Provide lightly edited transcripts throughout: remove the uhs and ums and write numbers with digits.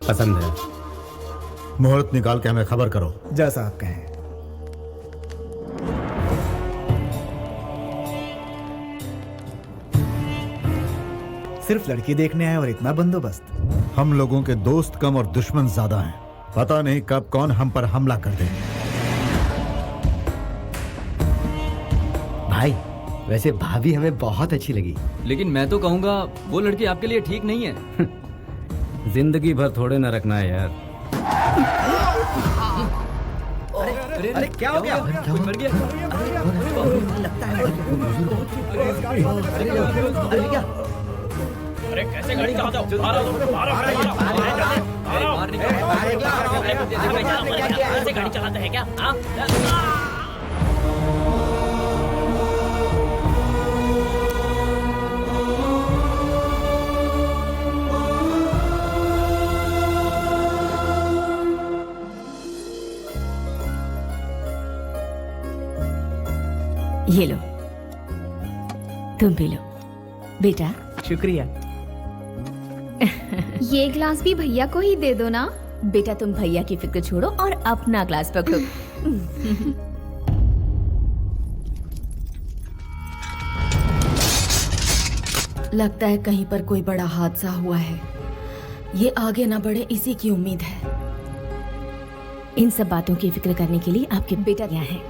पसंद है। मुहूर्त निकाल के हमें खबर करो। जैसा आप कहें। सिर्फ लड़की देखने आए और इतना बंदोबस्त? हम लोगों के दोस्त कम और दुश्मन ज्यादा हैं। पता नहीं कब कौन हम पर हमला कर दे। भाई वैसे भाभी हमें बहुत अच्छी लगी, लेकिन मैं तो कहूंगा वो लड़की आपके लिए ठीक नहीं है। जिंदगी भर थोड़े न रखना है यार। अरे क्या हो गया? कोई मर गया? लगता है अरे कैसे गाड़ी चलाते हो? कैसे गाड़ी चलाते हैं क्या? ये लो, तुम भी लो बेटा। शुक्रिया। ये ग्लास भी भैया को ही दे दो ना। बेटा तुम भैया की फिक्र छोड़ो और अपना ग्लास पकड़ो। लगता है कहीं पर कोई बड़ा हादसा हुआ है। ये आगे ना बढ़े इसी की उम्मीद है। इन सब बातों की फिक्र करने के लिए आपके बेटा यहाँ हैं।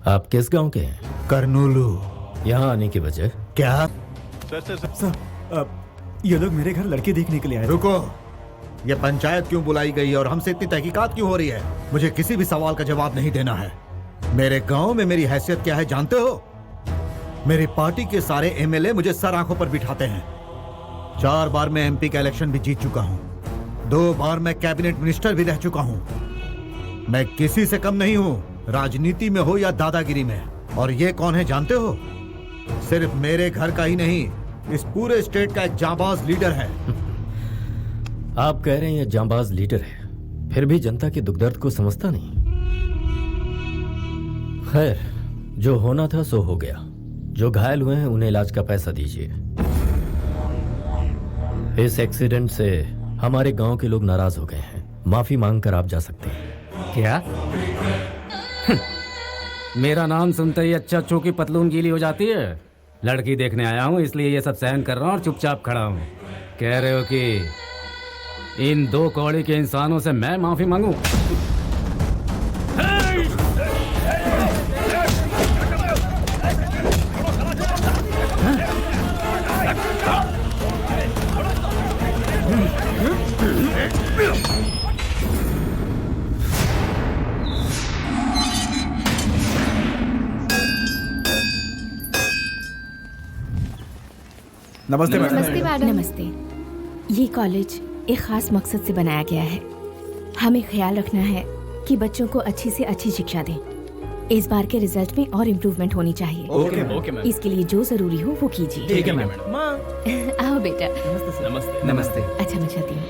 आप किस गांव के हैं? करनूलू। यहाँ आने की वजह? क्या? सर, ये लोग मेरे घर लड़के देखने के लिए आए। रुको, ये पंचायत क्यों बुलाई गई और हमसे इतनी तहकीकात क्यों हो रही है? मुझे किसी भी सवाल का जवाब नहीं देना है। मेरे गांव में मेरी हैसियत क्या है जानते हो? मेरी पार्टी के सारे एमएलए मुझे सर आंखों पर बिठाते हैं। 4 बार मैं एमपी का इलेक्शन भी जीत चुका हूँ। 2 बार मैं कैबिनेट मिनिस्टर भी रह चुका हूँ। मैं किसी से कम नहीं हूँ, राजनीति में हो या दादागिरी में। और ये कौन है जानते हो? सिर्फ मेरे घर का ही नहीं, इस पूरे स्टेट का एक जांबाज लीडर है। आप कह रहे हैं ये जांबाज लीडर है, फिर भी जनता के दुख दर्द को समझता नहीं। खैर, जो होना था सो हो गया। जो घायल हुए हैं उन्हें इलाज का पैसा दीजिए। इस एक्सीडेंट से हमारे गांव के लोग नाराज हो गए हैं। माफी मांगकर आप जा सकते हैं। क्या? मेरा नाम सुनते ही अच्छा चौकी पतलून गीली हो जाती है। लड़की देखने आया हूँ इसलिए ये सब सहन कर रहा हूँ और चुपचाप खड़ा हूँ। कह रहे हो कि इन 2 कौड़ी के इंसानों से मैं माफी मांगू? नमस्ते मैडम। नमस्ते मैडम। नमस्ते। ये कॉलेज एक खास मकसद से बनाया गया है। हमें ख्याल रखना है कि बच्चों को अच्छी से अच्छी शिक्षा दें। इस बार के रिजल्ट में और इम्प्रूवमेंट होनी चाहिए। Okay ma'am. इसके लिए जो जरूरी हो वो कीजिए। ठीक है मैम। आओ बेटा। नमस्ते। नमस्ते। अच्छा मैं चलती हूँ।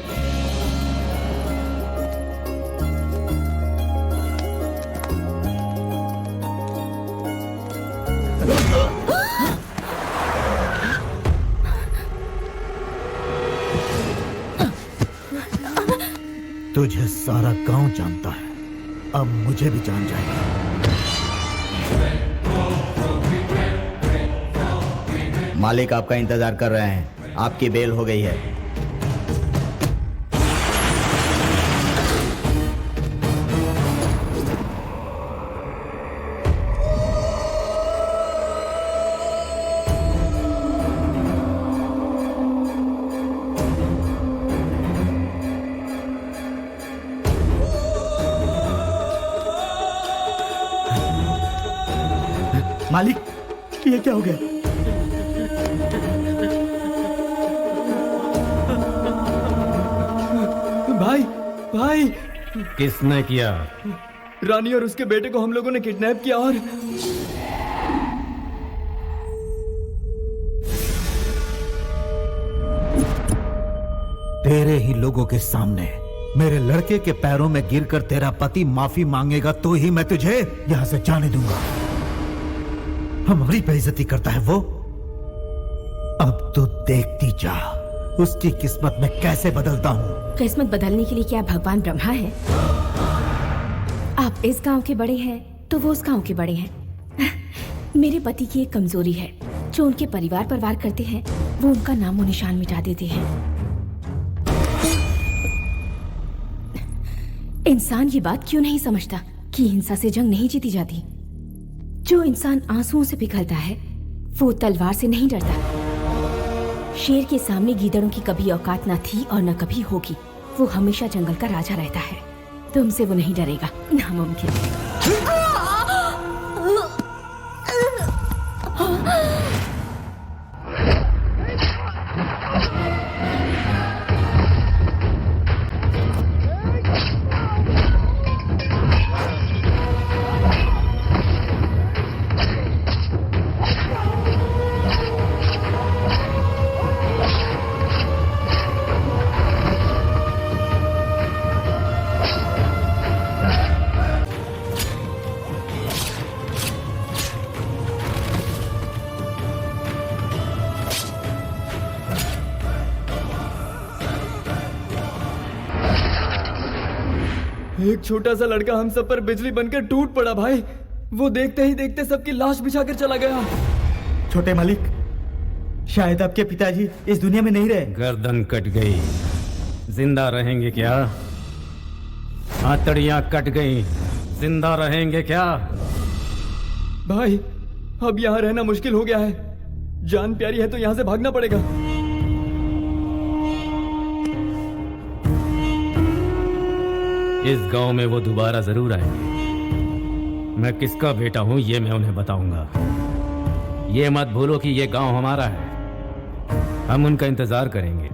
तुझे सारा गांव जानता है, अब मुझे भी जान जाएगा। मालिक आपका इंतजार कर रहे हैं। आपकी बेल हो गई है। मालिक, ये क्या हो गया? भाई किसने किया? रानी और उसके बेटे को हम लोगों ने किडनैप किया और तेरे ही लोगों के सामने मेरे लड़के के पैरों में गिरकर तेरा पति माफी मांगेगा तो ही मैं तुझे यहां से जाने दूंगा। हमारी बेइज्जती करता है वो। अब तो देखती जा उसकी किस्मत में कैसे बदलता हूँ। किस्मत बदलने के लिए क्या भगवान ब्रह्मा है? आप इस गांव के बड़े हैं तो वो उस गांव के बड़े हैं। मेरे पति की एक कमजोरी है, जो उनके परिवार पर वार करते हैं वो उनका नामो निशान मिटा देते हैं। इंसान ये बात क्यों नहीं समझता कि हिंसा से जंग नहीं जीती जाती? जो इंसान आंसुओं से पिघलता है वो तलवार से नहीं डरता। शेर के सामने गीदड़ों की कभी औकात न थी और न कभी होगी। वो हमेशा जंगल का राजा रहता है। तुमसे वो नहीं डरेगा, नामुमकिन है। एक छोटा सा लड़का हम सब पर बिजली बनकर टूट पड़ा भाई। वो देखते ही देखते सबकी लाश बिछाकर चला गया। छोटे मालिक, शायद आपके पिताजी इस दुनिया में नहीं रहे। गर्दन कट गई, जिंदा रहेंगे क्या? आतड़ियां कट गई, जिंदा रहेंगे क्या? भाई अब यहाँ रहना मुश्किल हो गया है। जान प्यारी है तो यहाँ से भागना पड़ेगा। इस गांव में वो दोबारा जरूर आएंगे। मैं किसका बेटा हूं ये मैं उन्हें बताऊंगा। ये मत भूलो कि ये गांव हमारा है। हम उनका इंतजार करेंगे।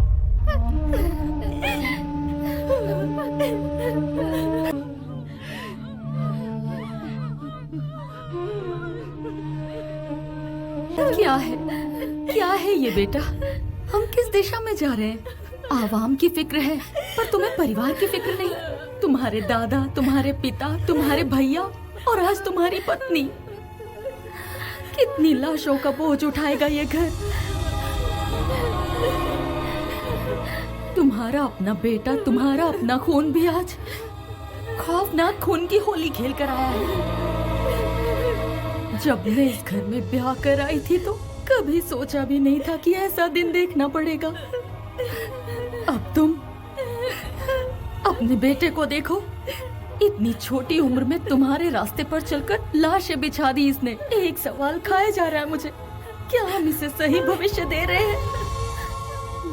क्या है ये बेटा? हम किस दिशा में जा रहे हैं? आवाम की फिक्र है पर तुम्हें परिवार की फिक्र नहीं। तुम्हारे दादा, तुम्हारे पिता, तुम्हारे भैया और आज तुम्हारी पत्नी। कितनी लाशों का बोझ उठाएगा ये घर? तुम्हारा अपना बेटा, तुम्हारा अपना खून भी आज खौफनाक खून की होली खेल कर आया है। जब मैं इस घर में ब्याह कर आई थी तो कभी सोचा भी नहीं था कि ऐसा दिन देखना पड़ेगा। अब तुम अपने बेटे को देखो, इतनी छोटी उम्र में तुम्हारे रास्ते पर चलकर लाशें बिछा दी इसने। एक सवाल खाया जा रहा है मुझे, क्या हम इसे सही भविष्य दे रहे हैं?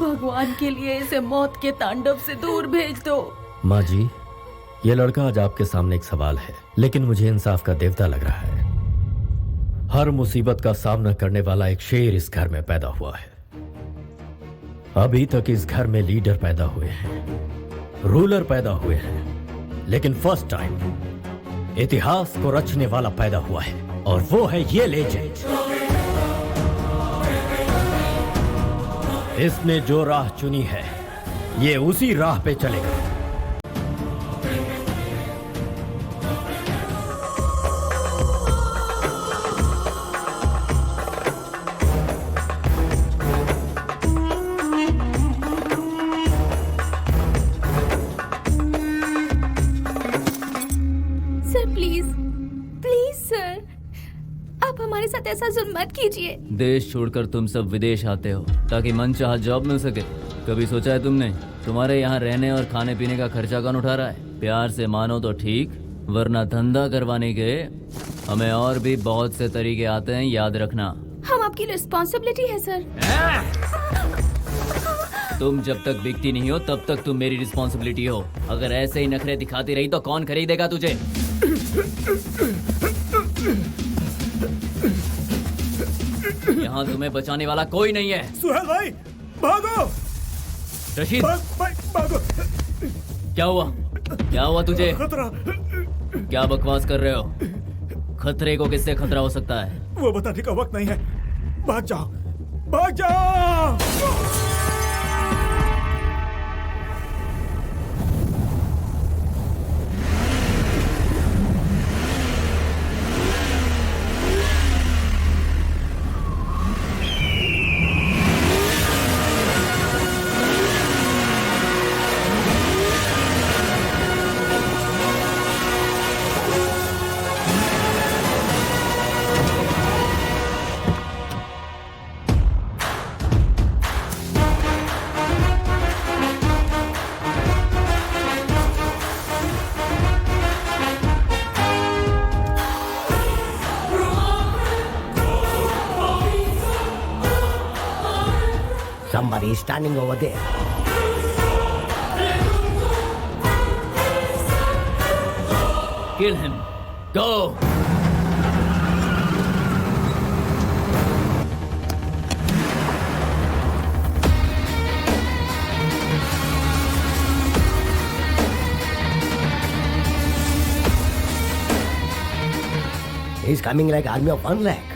भगवान के लिए इसे मौत के तांडव से दूर भेज दो। माँ जी, ये लड़का आज आपके सामने एक सवाल है, लेकिन मुझे इंसाफ का देवता लग रहा है। हर मुसीबत का सामना करने वाला एक शेर इस घर में पैदा हुआ है। अभी तक इस घर में लीडर पैदा हुए हैं, रूलर पैदा हुए हैं, लेकिन फर्स्ट टाइम इतिहास को रचने वाला पैदा हुआ है, और वो है ये लेजेंड। इसने जो राह चुनी है ये उसी राह पे चलेगा। ऐसा जुल्म मत कीजिए। देश छोड़कर तुम सब विदेश आते हो ताकि मनचाहा जॉब मिल सके। कभी सोचा है तुमने तुम्हारे यहाँ रहने और खाने पीने का खर्चा कौन उठा रहा है? प्यार से मानो तो ठीक, वरना धंधा करवाने के हमें और भी बहुत से तरीके आते हैं, याद रखना। हम आपकी रिस्पॉन्सिबिलिटी है सर। तुम जब तक बिकती नहीं हो तब तक तुम मेरी रिस्पॉन्सिबिलिटी हो। अगर ऐसे ही नखरे दिखाती रही तो कौन खरीदेगा तुझे? यहाँ तुम्हें बचाने वाला कोई नहीं है। सुहेल भाई भागो! रशीद भागो! क्या हुआ? क्या हुआ तुझे? खतरा! क्या बकवास कर रहे हो? खतरे को किससे खतरा हो सकता है? वो बताने का वक्त नहीं है। भाग जाओ! भाग जाओ! Somebody is standing over there. Kill him. Go. He's coming like army of 1 lakh.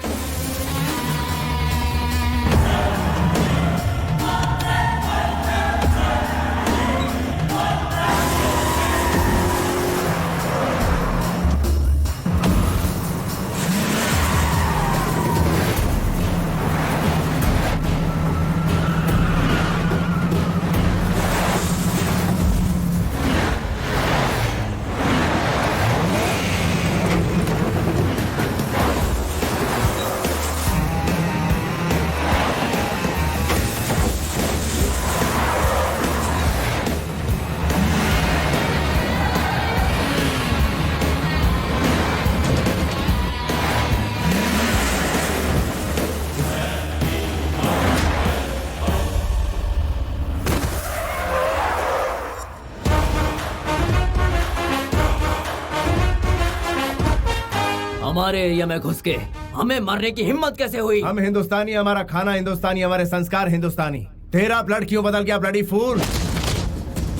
हमारे एरिया में घुस के हमें मारने की हिम्मत कैसे हुई? हम हिंदुस्तानी, हमारा खाना हिंदुस्तानी, हमारे संस्कार हिंदुस्तानी। तेरा ब्लड क्यों बदल गया ब्लडी फूल?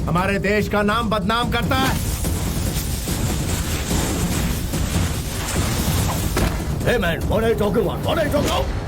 हमारे देश का नाम बदनाम करता है। Hey man, what are you talking about? What are you talking about?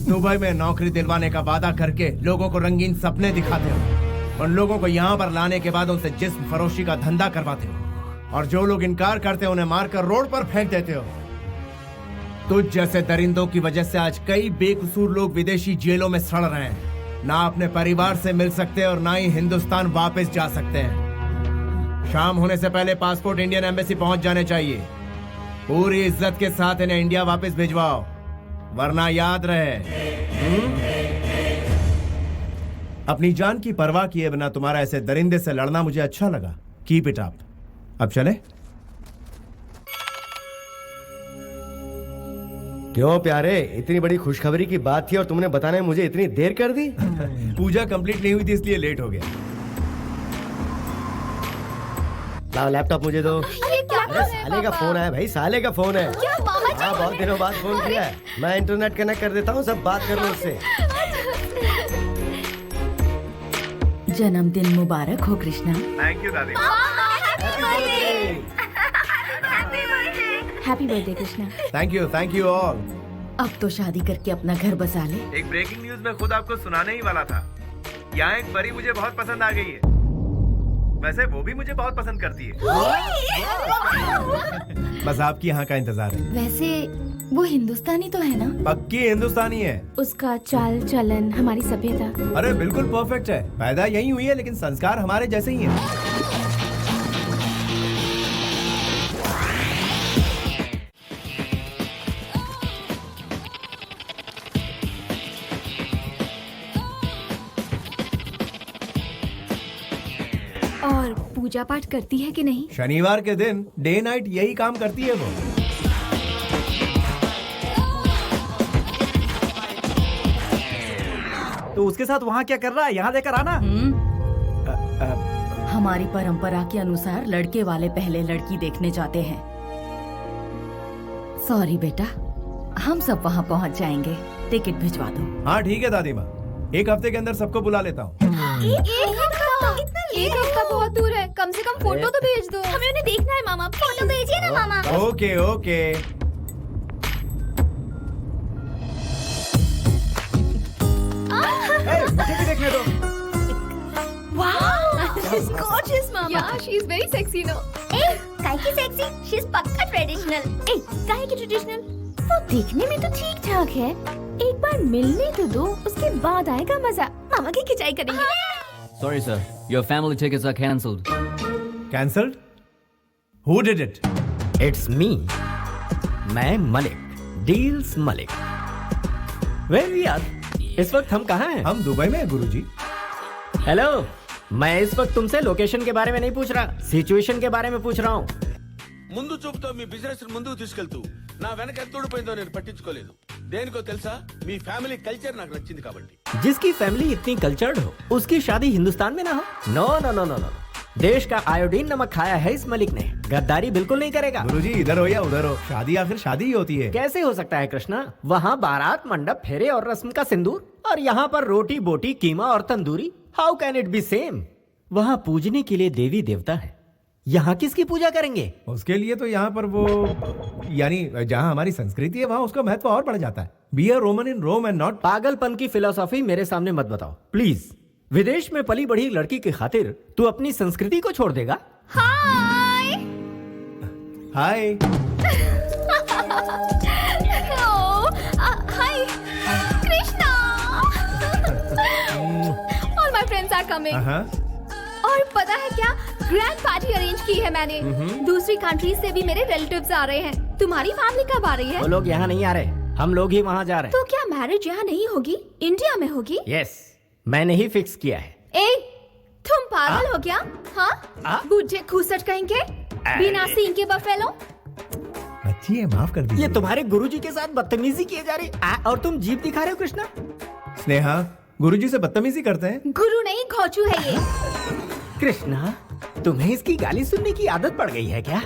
Dubai में नौकरी दिलवाने का वादा करके लोगों को रंगीन सपने दिखाते हो। उन लोगों को यहाँ पर लाने के बाद उनसे जिस्म फरोशी का धंधा करवाते हो और जो लोग इनकार करते हैं उन्हें मारकर रोड पर फेंक देते हो। तुझ जैसे दरिंदों की वजह से आज कई बेकसूर लोग विदेशी जेलों में सड़ रहे हैं। ना अपने परिवार से मिल सकते और ना ही हिंदुस्तान वापस जा सकते हैं। शाम होने से पहले पासपोर्ट इंडियन एम्बेसी पहुंच जाने चाहिए। पूरी इज्जत के साथ इन्हें इंडिया वापस भिजवाओ, वरना याद रहे अपनी जान की परवाह किए बिना तुम्हारा ऐसे दरिंदे से लड़ना मुझे अच्छा लगा। Keep it up. अब चले? क्यों प्यारे, इतनी बड़ी खुशखबरी की बात थी और तुमने बताने में मुझे इतनी देर कर दी? पूजा कंप्लीट नहीं हुई थी इसलिए लेट हो गया। लाओ लैपटॉप मुझे दो। ये क्या कर रहे हैं साले का पापा? फोन है भाई, साले का फोन है। क्या मामा जी? हाँ, बहुत दिनों बाद फोन किया है। मैं इंटरनेट कनेक्ट कर देता हूँ, सब बात कर लो उससे। जन्मदिन मुबारक हो कृष्णा। थैंक यू दादी। Happy birthday Krishna. Thank you all. अब तो शादी करके अपना घर बसा ले। एक ब्रेकिंग न्यूज मैं खुद आपको सुनाने ही वाला था। यहाँ एक परी मुझे बहुत पसंद आ गई है। वैसे वो भी मुझे बहुत पसंद करती है। बस आपकी यहाँ का इंतजार है। वैसे वो हिंदुस्तानी तो है ना? पक्की हिंदुस्तानी है। उसका चाल चलन, हमारी सभ्यता। अरे बिल्कुल परफेक्ट है। पैदा यही हुई है लेकिन संस्कार हमारे जैसे ही हैं। और पूजा पाठ करती है कि नहीं? शनिवार के दिन डे नाइट यही काम करती है वो। तो उसके साथ वहाँ क्या कर रहा है? यहाँ लेकर आना। हमारी परंपरा के अनुसार लड़के वाले पहले लड़की देखने जाते हैं। सॉरी बेटा, हम सब वहाँ पहुँच जाएंगे। टिकट भिजवा दो। हाँ ठीक है दादी माँ, एक हफ्ते के अंदर सबको बुला लेता हूँ। एक हफ्ता बहुत दूर है, कम से कम फोटो तो भेज दो। हमें उन्हें देखना है मामा, फोटो भेजिए ना मामा। Okay okay. मुझे भी देखने दो। Wow, she's gorgeous, mama. Yeah, she's very sexy, no? ए, काहे की सेक्सी? She's पक्का ट्रेडिशनल। ए, काहे की ट्रेडिशनल? वो देखने में तो ठीक ठाक है। एक बार मिलने तो दो, उसके बाद आएगा मजा। मामा की खिंचाई करेंगे। Sorry sir, your family tickets are cancelled. Cancelled? Who did it? It's me, मैं मलिक, डील्स मलिक। वेल यार, इस वक्त हम कहाँ हैं? हम दुबई में हैं गुरुजी। हेलो, मैं इस वक्त तुमसे लोकेशन के बारे में नहीं पूछ रहा, सिचुएशन के बारे में पूछ रहा हूँ। ముందు చూపుతో మీ బిజినెస్ ముందుకు తీసుకెళ్తూ నా వెనక ఎంత ఊడిపోయిందో నేను పట్టించుకోలేదు. దేనికో తెలుసా, మీ ఫ్యామిలీ కల్చర్ నాకు నచ్చింది కాబట్టి. जिसकी फैमिली इतनी कल्चर्ड हो, उसकी शादी हिंदुस्तान में ना हो? No no no no no, देश का आयोडीन नमक खाया है इस मलिक ने। गद्दारी बिल्कुल नहीं करेगा। गुरुजी इधर हो या उधर हो, शादी आखिर शादी ही होती है। कैसे हो सकता है कृष्णा? वहाँ बारात, मंडप, फेरे और रस्म का सिंदूर, और यहाँ पर रोटी बोटी, कीमा और tandoori. How can it be same? वहाँ पूजने के लिए देवी देवता है, यहाँ किसकी पूजा करेंगे? उसके लिए तो यहाँ पर वो, यानी जहाँ हमारी संस्कृति है वहाँ उसका महत्व और बढ़ जाता है। Be a Roman in Rome and not. पागलपन की फिलोसॉफी मेरे सामने मत बताओ प्लीज। विदेश में पली बढ़ी लड़की की खातिर तू अपनी संस्कृति को छोड़ देगा? हाय। हाय। हाय Krishna. All my friends are coming. और पता है क्या, ग्रैंड पार्टी अरेंज की है मैंने। दूसरी कंट्री से भी मेरे रिलेटिव्स आ रहे हैं। तुम्हारी फैमिली कब आ रही है? वो लोग यहाँ नहीं आ रहे, हम लोग ही वहाँ जा रहे हैं। तो क्या मैरिज यहाँ नहीं होगी, इंडिया में होगी? यस, मैंने ही फिक्स किया है। ए, तुम पागल हो क्या? हाँ, बूढ़े खूसट कहेंगे, बिना सींग के बफेलो। अच्छी है, माफ कर दीजिए। ये तुम्हारे गुरुजी के साथ बदतमीजी किए जा रही और तुम जीप दिखा रहे हो कृष्णा। स्नेहा, गुरुजी से बदतमीजी करते हैं? गुरु नहीं, घोचू है ये। कृष्णा, तुम्हें इसकी गाली सुनने की आदत पड़ गई है क्या?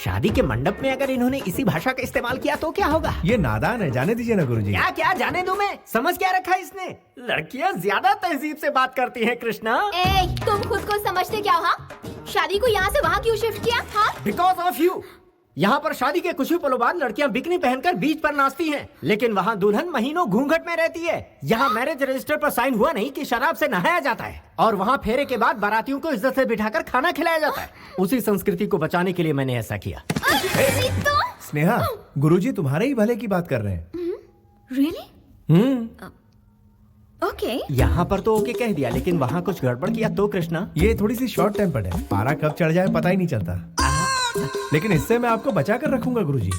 शादी के मंडप में अगर इन्होंने इसी भाषा का इस्तेमाल किया तो क्या होगा? ये नादान है, जाने दीजिए ना गुरुजी। क्या क्या जाने दूं मैं? समझ क्या रखा है इसने? लड़कियां ज्यादा तहजीब से बात करती हैं कृष्णा। ए, तुम खुद को समझते क्या हो? हाँ, शादी को यहाँ से वहाँ क्यों शिफ्ट किया? हाँ, बिकॉज ऑफ यू। यहाँ पर शादी के कुछ ही पलों बाद लड़कियां बिकनी पहनकर बीच पर नाचती हैं, लेकिन वहाँ दुल्हन महीनों घूंघट में रहती है। यहाँ मैरिज रजिस्टर पर साइन हुआ नहीं कि शराब से नहाया जाता है, और वहाँ फेरे के बाद बारातियों को इज्जत से बिठाकर खाना खिलाया जाता है। उसी संस्कृति को बचाने के लिए मैंने ऐसा किया। स्नेहा, गुरुजी तुम्हारे ही भले की बात कर रहे हैं। Really? ओके। यहाँ पर तो ओके कह दिया, लेकिन वहाँ कुछ गड़बड़ किया तो कृष्णा। ये थोड़ी सी शॉर्ट टेम्पर्ड है, पारा कब चढ़ जाए पता ही नहीं चलता। लेकिन इससे मैं आपको बचा कर रखूंगा गुरुजी।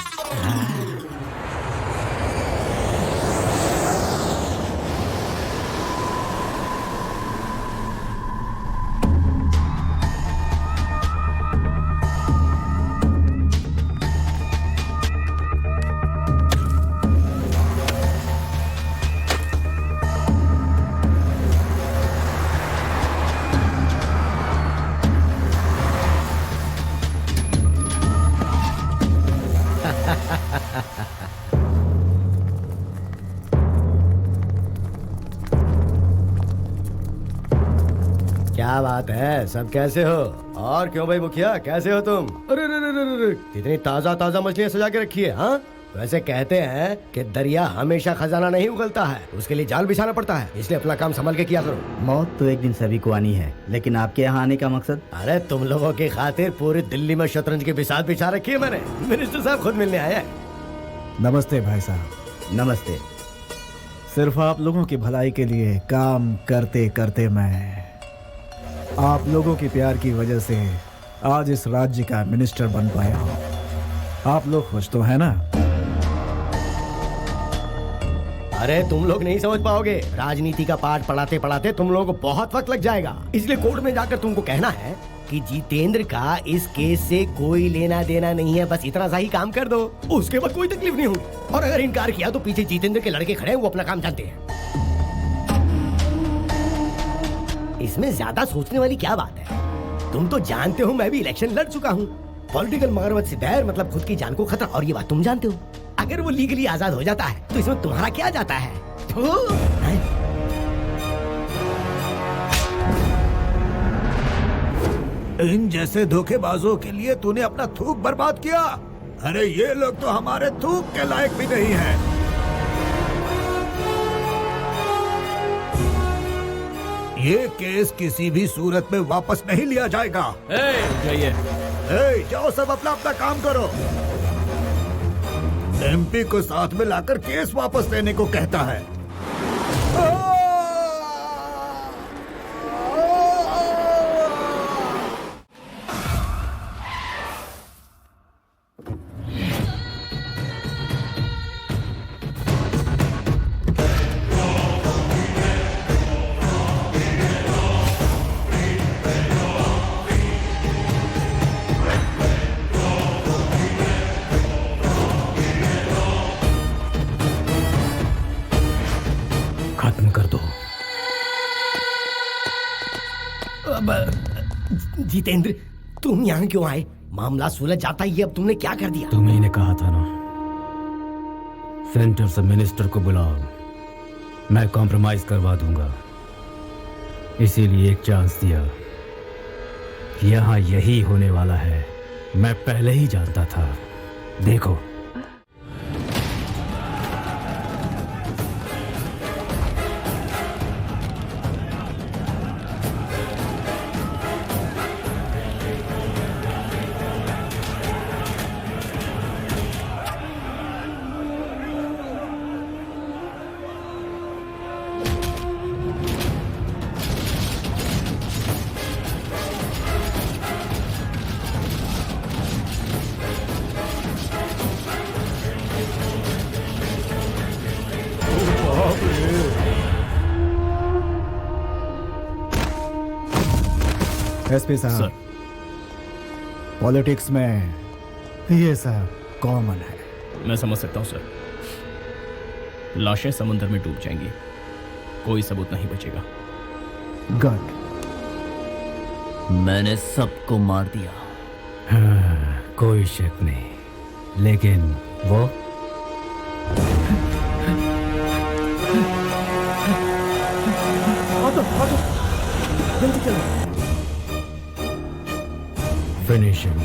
क्या बात है, सब कैसे हो? और क्यों भाई मुखिया, कैसे हो तुम? अरे रे रे रे रे, इतनी ताजा ताजा मछलियाँ सजा के रखी है। हाँ, वैसे कहते हैं कि दरिया हमेशा खजाना नहीं उगलता है, उसके लिए जाल बिछाना पड़ता है, इसलिए अपना काम संभल के किया करो। मौत तो एक दिन सभी को आनी है, लेकिन आपके यहाँ आने का मकसद? अरे तुम लोगों की खातिर पूरी दिल्ली में शतरंज की बिसात बिछा रखी है मैंने। मिनिस्टर साहब खुद मिलने आए हैं। नमस्ते भाई साहब। नमस्ते। सिर्फ आप लोगों की भलाई के लिए काम करते करते मैं आप लोगों के प्यार की वजह से आज इस राज्य का मिनिस्टर बन पाया हूँ। आप लोग खुश तो है ना? अरे तुम लोग नहीं समझ पाओगे, राजनीति का पाठ पढ़ाते पढ़ाते तुम लोगों को बहुत वक्त लग जाएगा, इसलिए कोर्ट में जाकर तुमको कहना है कि जितेंद्र का इस केस से कोई लेना देना नहीं है, बस इतना सा ही काम कर दो, उसके बाद कोई तकलीफ नहीं होगी। और अगर इनकार किया तो पीछे जितेंद्र के लड़के खड़े हैं, वो अपना काम जानते हैं। इसमें ज्यादा सोचने वाली क्या बात है? तुम तो जानते हो मैं भी इलेक्शन लड़ चुका हूँ। पॉलिटिकल मगरमच्छ से बैर मतलब खुद की जान को खतरा, और ये बात तुम जानते हो। अगर वो लीगली आजाद हो जाता है तो इसमें तुम्हारा क्या जाता है? इन जैसे धोखेबाजों के लिए तूने अपना थूक बर्बाद किया। अरे ये लोग तो हमारे थूक के लायक भी नहीं है। ये केस किसी भी सूरत में वापस नहीं लिया जाएगा। जाइए। जाओ सब अपना अपना काम करो। एमपी को साथ में लाकर केस वापस लेने को कहता है। खत्म कर दो। जितेंद्र, तुम यहाँ क्यों आए? मामला सुलझ जाता ही, अब तुमने क्या कर दिया? तुम्हें ने कहा था ना, सेंटर से मिनिस्टर को बुलाओ, मैं कॉम्प्रोमाइज करवा दूंगा। इसीलिए एक चांस दिया। यहाँ यही होने वाला है, मैं पहले ही जानता था। देखो, एसपी साहब, पॉलिटिक्स में ये सब कॉमन है। मैं समझ सकता हूँ सर। लाशें समुद्र में डूब जाएंगी, कोई सबूत नहीं बचेगा। गुड। मैंने सबको मार दिया। हाँ, कोई शक नहीं, लेकिन वो जल्दी चलो। फिनिशिंग।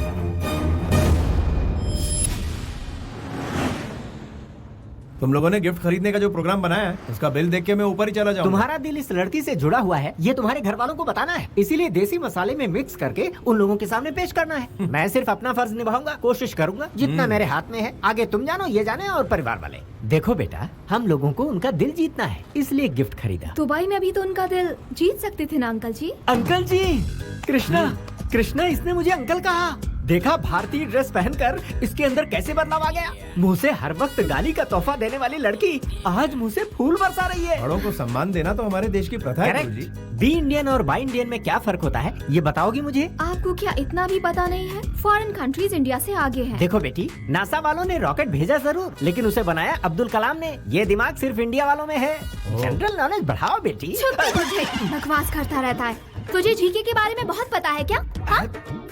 तुम लोगों ने गिफ्ट खरीदने का जो प्रोग्राम बनाया है, उसका बिल देख के मैं ऊपर ही चला जाऊंगा। तुम्हारा दिल इस लड़की से जुड़ा हुआ है, ये तुम्हारे घर वालों को बताना है। इसीलिए देसी मसाले में मिक्स करके उन लोगों के सामने पेश करना है। मैं सिर्फ अपना फर्ज निभाऊंगा, कोशिश करूंगा जितना मेरे हाथ में है। आगे तुम जानो, ये जाने और परिवार वाले। देखो बेटा, हम लोगों को उनका दिल जीतना है, इसलिए गिफ्ट खरीदा। दुबई में भी तो उनका दिल जीत सकते थे ना अंकल जी। अंकल जी, कृष्णा, कृष्णा, इसने मुझे अंकल कहा। देखा भारतीय ड्रेस पहनकर इसके अंदर कैसे बदलाव आ गया। मुंह से हर वक्त गाली का तोहफा देने वाली लड़की आज मुंह से फूल बरसा रही है। बड़ों को सम्मान देना तो हमारे देश की प्रथा है गुरुजी। बी इंडियन और बाई इंडियन में क्या फर्क होता है, ये बताओगी मुझे? आपको क्या इतना भी पता नहीं है? फॉरेन कंट्रीज इंडिया से आगे हैं। देखो बेटी, नासा वालों ने रॉकेट भेजा जरूर, लेकिन उसे बनाया अब्दुल कलाम ने। ये दिमाग सिर्फ इंडिया वालों में है। जनरल नॉलेज बढ़ाओ बेटी। बकवास करता रहता है। तुझे जीके के बारे में बहुत पता है क्या? हाँ?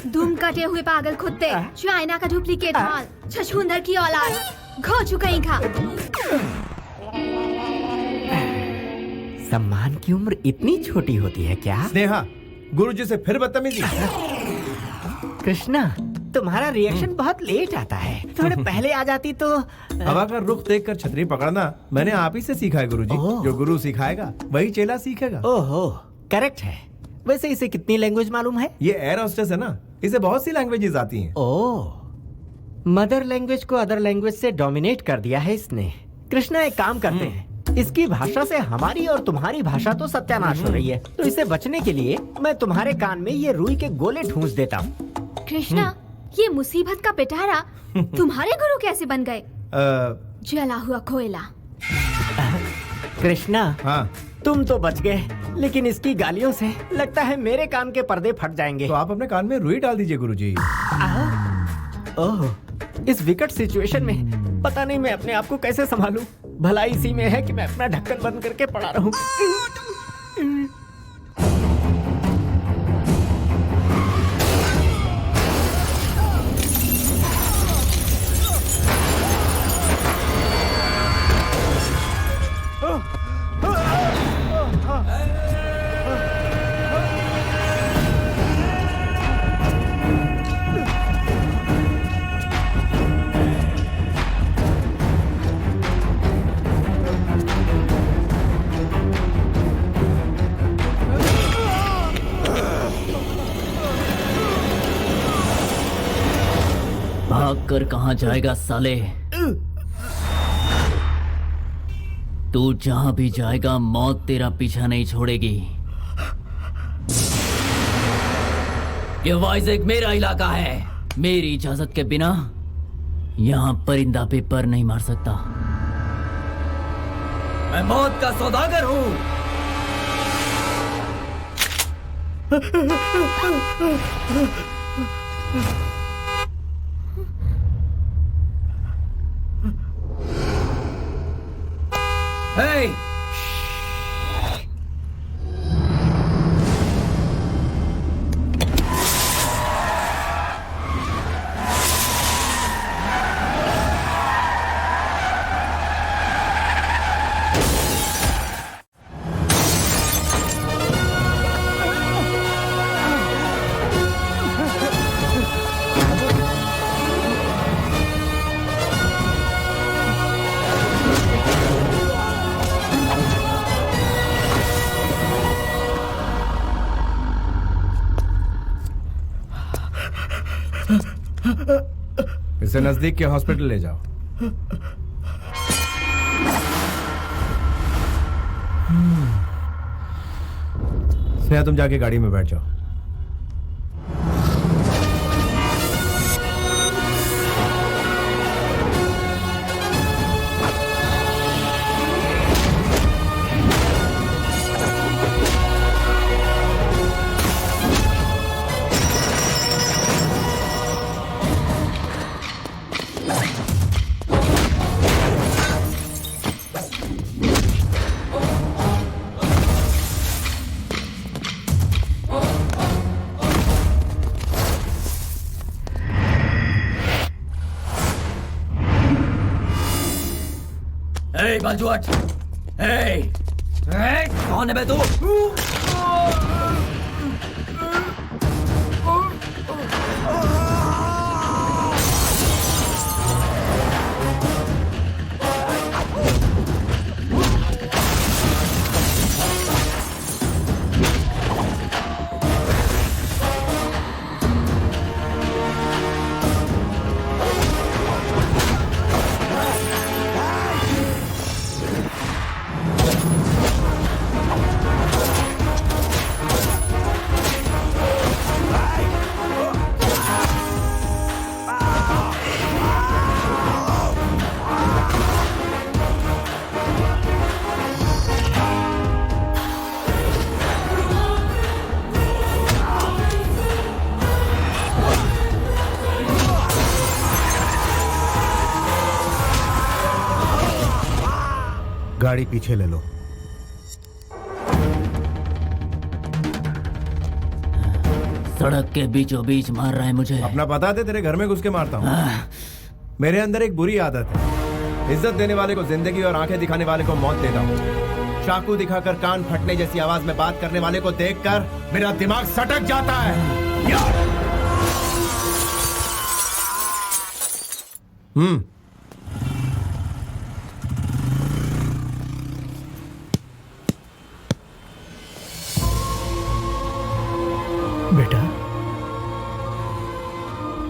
दुम कटे हुए पागल कुत्ते, चाइना का डुप्लीकेट माल, छछूंदर की औलाद, घो चुका खा। सम्मान की उम्र इतनी छोटी होती है क्या? स्नेहा, गुरुजी से फिर बदतमीजी। कृष्णा, तुम्हारा रिएक्शन बहुत लेट आता है। थोड़े पहले आ जाती तो। हवा का रुख देखकर छतरी पकड़ना मैंने आप ही से सीखा है गुरुजी। जो गुरु सिखाएगा वही चेला सीखेगा। ओहो, करेक्ट है। वैसे इसे कितनी लैंग्वेज मालूम है? ये एयर होस्टेस है ना, इसे बहुत सी लैंग्वेजेस आती हैं। ओह, मदर लैंग्वेज को अदर लैंग्वेज से डोमिनेट कर दिया है इसने। कृष्णा, एक काम करते हैं, इसकी भाषा से हमारी और तुम्हारी भाषा तो सत्यानाश हो रही है, तो इसे बचने के लिए मैं तुम्हारे कान में ये रुई के गोले ठूंस देता हूँ। कृष्णा, ये मुसीबत का पिटारा तुम्हारे गुरु कैसे बन गए? जला हुआ कोयला। कृष्णा, हाँ? तुम तो बच गए, लेकिन इसकी गालियों से लगता है मेरे कान के पर्दे फट जाएंगे। तो आप अपने कान में रुई डाल दीजिए गुरुजी। ओह, इस विकट सिचुएशन में पता नहीं मैं अपने आप को कैसे संभालूं। भला इसी में है कि मैं अपना ढक्कन बंद करके पड़ा रहूं। कर कहां जाएगा साले? तू जहां भी जाएगा मौत तेरा पीछा नहीं छोड़ेगी। ये वाइज़ेक मेरा इलाका है। मेरी इजाजत के बिना यहां परिंदा भी पर नहीं मार सकता। मैं मौत का सौदागर हूं। Hey! इसे नजदीक के हॉस्पिटल ले जाओ। स्नेहा तुम जाके गाड़ी में बैठ जाओ। बाजूट, कौन है बे तू? गाड़ी पीछे ले लो। सड़क के बीचों बीच मार रहा है मुझे। अपना बता दे, तेरे घर में घुस के मारता हूँ। मेरे अंदर एक बुरी आदत है, इज्जत देने वाले को जिंदगी और आंखें दिखाने वाले को मौत देता हूँ। चाकू दिखाकर कान फटने जैसी आवाज में बात करने वाले को देखकर मेरा दिमाग सटक जाता है। बेटा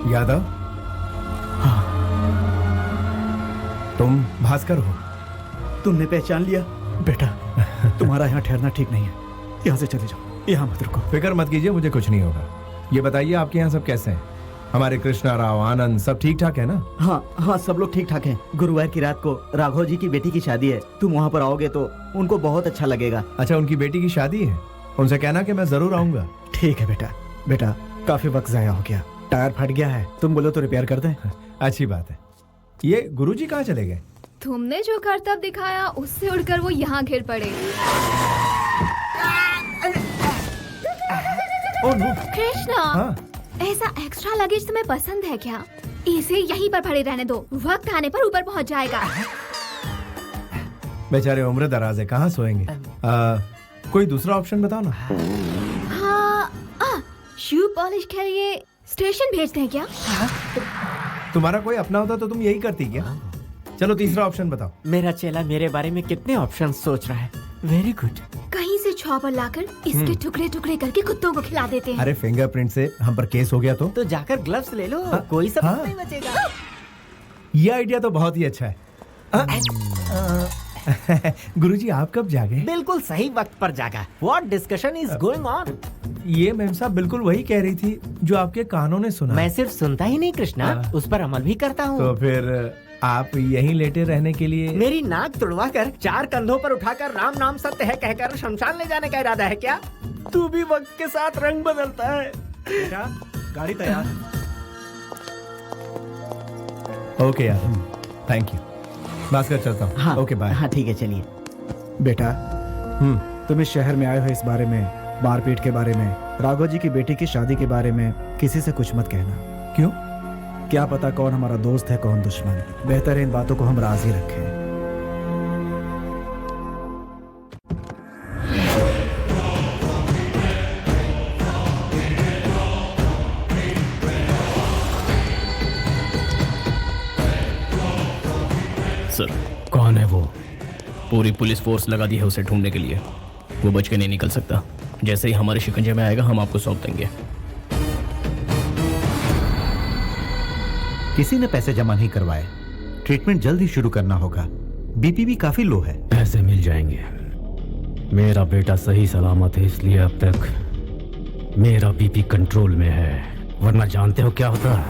यादव, हाँ तुम भास्कर हो? तुमने पहचान लिया? बेटा तुम्हारा यहाँ ठहरना ठीक नहीं है, यहाँ से चले जाओ, यहाँ मत रुको। फिक्र मत कीजिए, मुझे कुछ नहीं होगा। ये बताइए आपके यहाँ सब कैसे हैं? हमारे कृष्णा राव, आनंद सब ठीक ठाक है ना? हाँ हाँ, सब लोग ठीक ठाक हैं। गुरुवार की रात को राघव जी की बेटी की शादी है, तुम वहाँ पर आओगे तो उनको बहुत अच्छा लगेगा। अच्छा, उनकी बेटी की शादी है? उनसे कहना कि मैं जरूर आऊंगा। ठीक है बेटा। बेटा काफी वक्त जाया हो गया, टायर फट गया है, तुम बोलो तो रिपेयर कर दें। अच्छी बात है। ये गुरुजी कहाँ चले गए? तुमने जो करतब दिखाया उससे उड़कर वो यहाँ घिर पड़े। कृष्णा, ऐसा एक्स्ट्रा लगेज तुम्हें पसंद है क्या? इसे यहीं पर पड़े रहने दो, वक्त आने पर ऊपर पहुँच जाएगा। बेचारे उम्र दराज है, कहाँ सोएंगे? कोई दूसरा ऑप्शन बताओ ना। हाँ, शू पॉलिश के लिए स्टेशन भेजते हैं क्या? तुम्हारा कोई अपना होता तो तुम यही करती क्या? चलो तीसरा ऑप्शन बताओ। मेरा चेला मेरे बारे में कितने ऑप्शन सोच रहा है। Very good. कहीं से चॉपर लाकर इसके टुकड़े टुकड़े करके कुत्तों को खिला देते हैं। अरे फिंगरप्रिंट से हम पर केस हो गया तो जाकर ग्लव्स ले लो, कोई सबूत नहीं बचेगा। ये आइडिया तो बहुत ही अच्छा है। गुरुजी आप कब जागे? बिल्कुल सही वक्त पर जागा। What discussion is going on? ये मैम साहब बिल्कुल वही कह रही थी जो आपके कानों ने सुना। मैं सिर्फ सुनता ही नहीं कृष्णा, उस पर अमल भी करता हूँ। तो फिर आप यहीं लेटे रहने के लिए? मेरी नाक तुड़वा कर 4 कंधों पर उठाकर राम नाम सत्य है कहकर शमशान ले जाने का इरादा है क्या? तू भी वक्त के साथ रंग बदलता है। बेटा गाड़ी तैयार है। ओके यार, थैंक यू। भास्कर चलता हूँ। हाँ, ओके बाय। हाँ ठीक है, चलिए। बेटा तुम इस शहर में आए हो इस बारे में, मारपीट के बारे में, राघव जी की बेटी की शादी के बारे में किसी से कुछ मत कहना। क्यों? क्या पता कौन हमारा दोस्त है कौन दुश्मन। बेहतर है इन बातों को हम राज ही रखें। सर कौन है वो? पूरी पुलिस फोर्स लगा दी है उसे ढूंढने के लिए। वो बच के नहीं निकल सकता। जैसे ही हमारे शिकंजे में आएगा हम आपको सौंप देंगे। किसी ने पैसे जमा नहीं करवाए। ट्रीटमेंट जल्द ही शुरू करना होगा। बीपी भी काफी लो है। पैसे मिल जाएंगे। मेरा बेटा सही सलामत है, इसलिए अब तक मेरा बीपी कंट्रोल में है, वरना जानते हो क्या होता?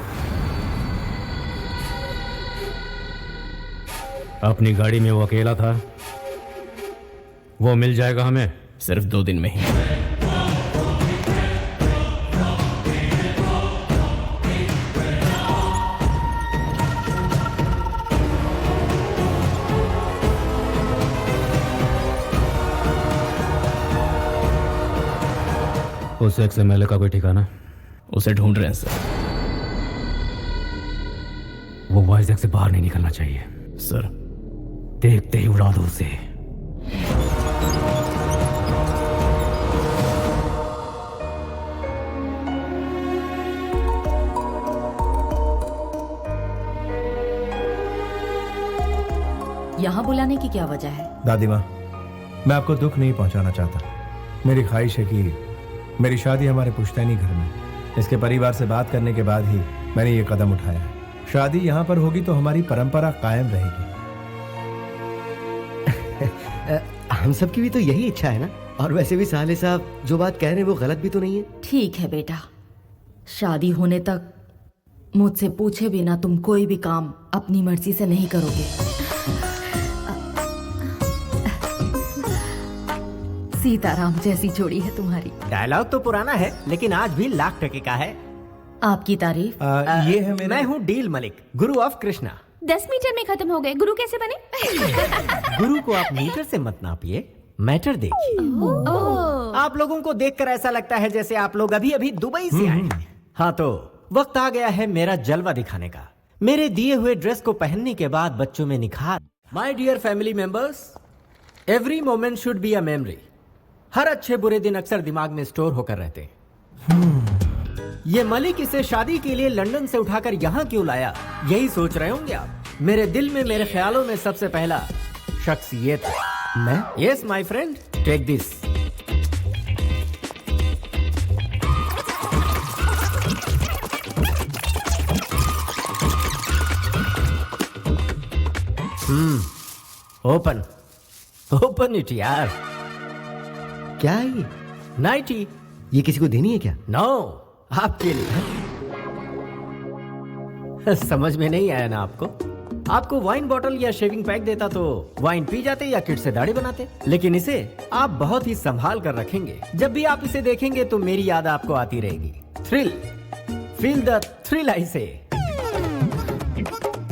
अपनी गाड़ी में वो अकेला था। वो मिल जाएगा हमें सिर्फ 2 दिन में ही। उस XMLA का कोई ठिकाना? उसे ढूंढ रहे हैं सर। वो वाइजैक से बाहर नहीं निकलना चाहिए सर। देखते ही उड़ा दो उसे। यहाँ बुलाने की क्या वजह है? दादी माँ, मैं आपको दुख नहीं पहुंचाना चाहता। मेरी ख्वाहिश है कि मेरी शादी हमारे पुश्तैनी घर में। इसके परिवार से बात करने के बाद ही मैंने ये कदम उठाया है। शादी यहाँ पर होगी तो हमारी परंपरा कायम रहेगी। हम सबकी भी तो यही इच्छा है ना। और वैसे भी साले साहब जो बात कह रहे हैं वो गलत भी तो नहीं है। ठीक है बेटा, शादी होने तक मुझसे पूछे बिना तुम कोई भी काम अपनी मर्जी से नहीं करोगे। सीताराम जैसी जोड़ी है तुम्हारी। डायलॉग तो पुराना है लेकिन आज भी लाख टके का है। आपकी तारीफ। ये है मेरा। मैं हूँ deal Malik, Guru of Krishna. 10 metre में खत्म हो गए। गुरु कैसे बने? गुरु को आप मीटर से मत नापिए, मैटर देखिए। आप लोगों को देखकर ऐसा लगता है जैसे आप लोग अभी अभी दुबई से आए हैं। हाँ तो वक्त आ गया है मेरा जलवा दिखाने का। मेरे दिए हुए ड्रेस को पहनने के बाद बच्चों में निखार। My dear family members, every moment should be a memory. हर अच्छे बुरे दिन अक्सर दिमाग में स्टोर होकर रहते हैं। ये मलिक इसे शादी के लिए लंदन से उठाकर यहाँ क्यों लाया, यही सोच रहे होंगे आप। मेरे दिल में, मेरे ख्यालों में सबसे पहला शख्स ये था। मैं? Yes my friend, take this. Open open it यार। क्या है ये? नाइटी। ये किसी को देनी है क्या? नो, आपके लिए। समझ में नहीं आया ना आपको? आपको वाइन बॉटल या शेविंग पैक देता तो वाइन पी जाते या किट से दाढ़ी बनाते, लेकिन इसे आप बहुत ही संभाल कर रखेंगे। जब भी आप इसे देखेंगे तो मेरी याद आपको आती रहेगी। थ्रिल, फील द थ्रिल आई से।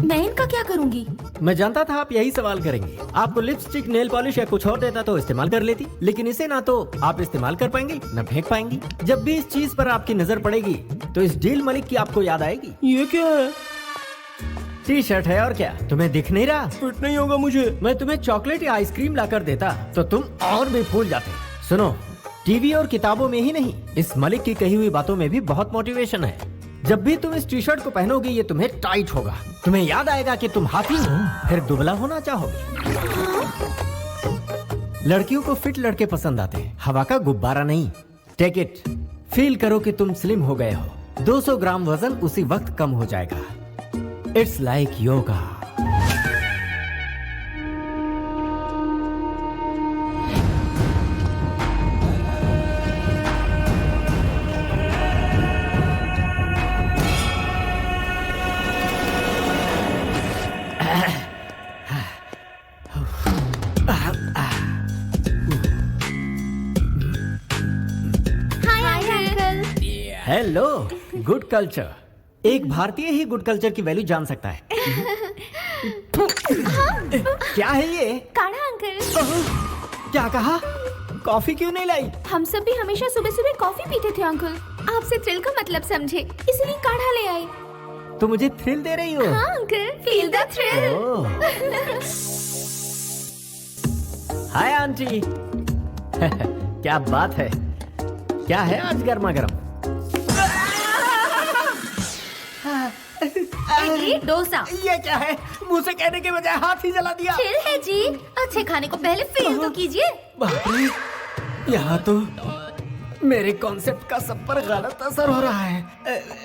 मैं इनका क्या करूंगी? मैं जानता था आप यही सवाल करेंगे। आपको लिपस्टिक, नेल पॉलिश या कुछ और देता तो इस्तेमाल कर लेती, लेकिन इसे ना तो आप इस्तेमाल कर पाएंगे ना फेंक पाएंगी। जब भी इस चीज पर आपकी नजर पड़ेगी तो इस डील मलिक की आपको याद आएगी। ये क्या है? टी शर्ट है और क्या? तुम्हें दिख नहीं रहा? फिट नहीं होगा मुझे। मैं तुम्हें चॉकलेट या आइसक्रीम लाकर देता तो तुम और भी फूल जाते। सुनो, टीवी और किताबों में ही नहीं, इस मलिक की कही हुई बातों में भी बहुत मोटिवेशन है। जब भी तुम इस टी शर्ट को पहनोगे ये तुम्हें टाइट होगा। तुम्हें याद आएगा कि तुम हाथी हो, फिर दुबला होना चाहोगे। लड़कियों को फिट लड़के पसंद आते हैं, हवा का गुब्बारा नहीं। टेक इट, फील करो कि तुम स्लिम हो गए हो। 200 ग्राम वजन उसी वक्त कम हो जाएगा। It's like yoga. Hello, good culture. एक भारतीय ही गुड कल्चर की वैल्यू जान सकता है। क्या है ये? काढ़ा अंकल। क्या कहा? कॉफी क्यों नहीं लाई? हम सब भी हमेशा सुबह सुबह कॉफी पीते थे अंकल। आपसे थ्रिल का मतलब समझे, इसलिए काढ़ा ले आए। तो मुझे थ्रिल दे रही हो? हाँ uncle, feel the thrill. Hi aunty. क्या बात है? क्या है आज गर्मा गर्म? इडली डोसा। ये क्या है? मुंह से कहने के बजाय हाथ ही जला दिया। चिल है जी, अच्छे खाने को पहले फील तो कीजिए। बाप रे, यहाँ तो मेरे कॉन्सेप्ट का सब पर गलत असर हो रहा है।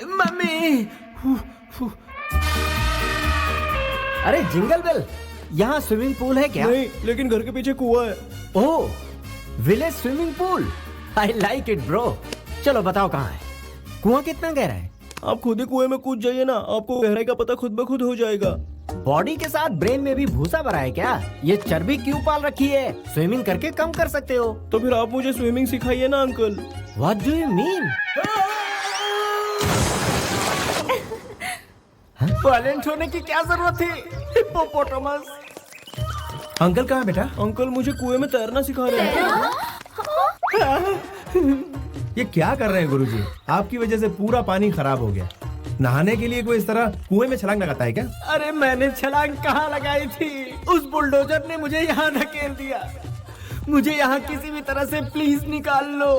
मम्मी। अरे जिंगल बेल, यहाँ स्विमिंग पूल है क्या? नहीं, लेकिन घर के पीछे कुआं है। Oh, village swimming pool. I like it bro. चलो बताओ कहाँ है? कुआं कितना गहरा है? आप खुद ही कुएं में कूद जाइए ना, आपको गहराई का पता खुद ब खुद हो जाएगा। बॉडी के साथ ब्रेन में भी भूसा भरा है क्या? ये चर्बी क्यों पाल रखी है? स्विमिंग करके कम कर सकते हो। तो फिर आप मुझे स्विमिंग सिखाइए ना uncle. What do you mean? Violent होने की क्या जरूरत थी? हिप्पोपोटामस। अंकल कहाँ बेटा? अंकल मुझे कुएं में तैरना सिखा रहे हैं। ये क्या कर रहे हैं गुरुजी? आपकी वजह से पूरा पानी खराब हो गया। नहाने के लिए कोई इस तरह कुएं में छलांग लगाता है क्या? अरे मैंने छलांग कहाँ लगाई थी? उस बुलडोजर ने मुझे यहाँ धकेल दिया। मुझे यहाँ किसी भी तरह से प्लीज निकाल लो।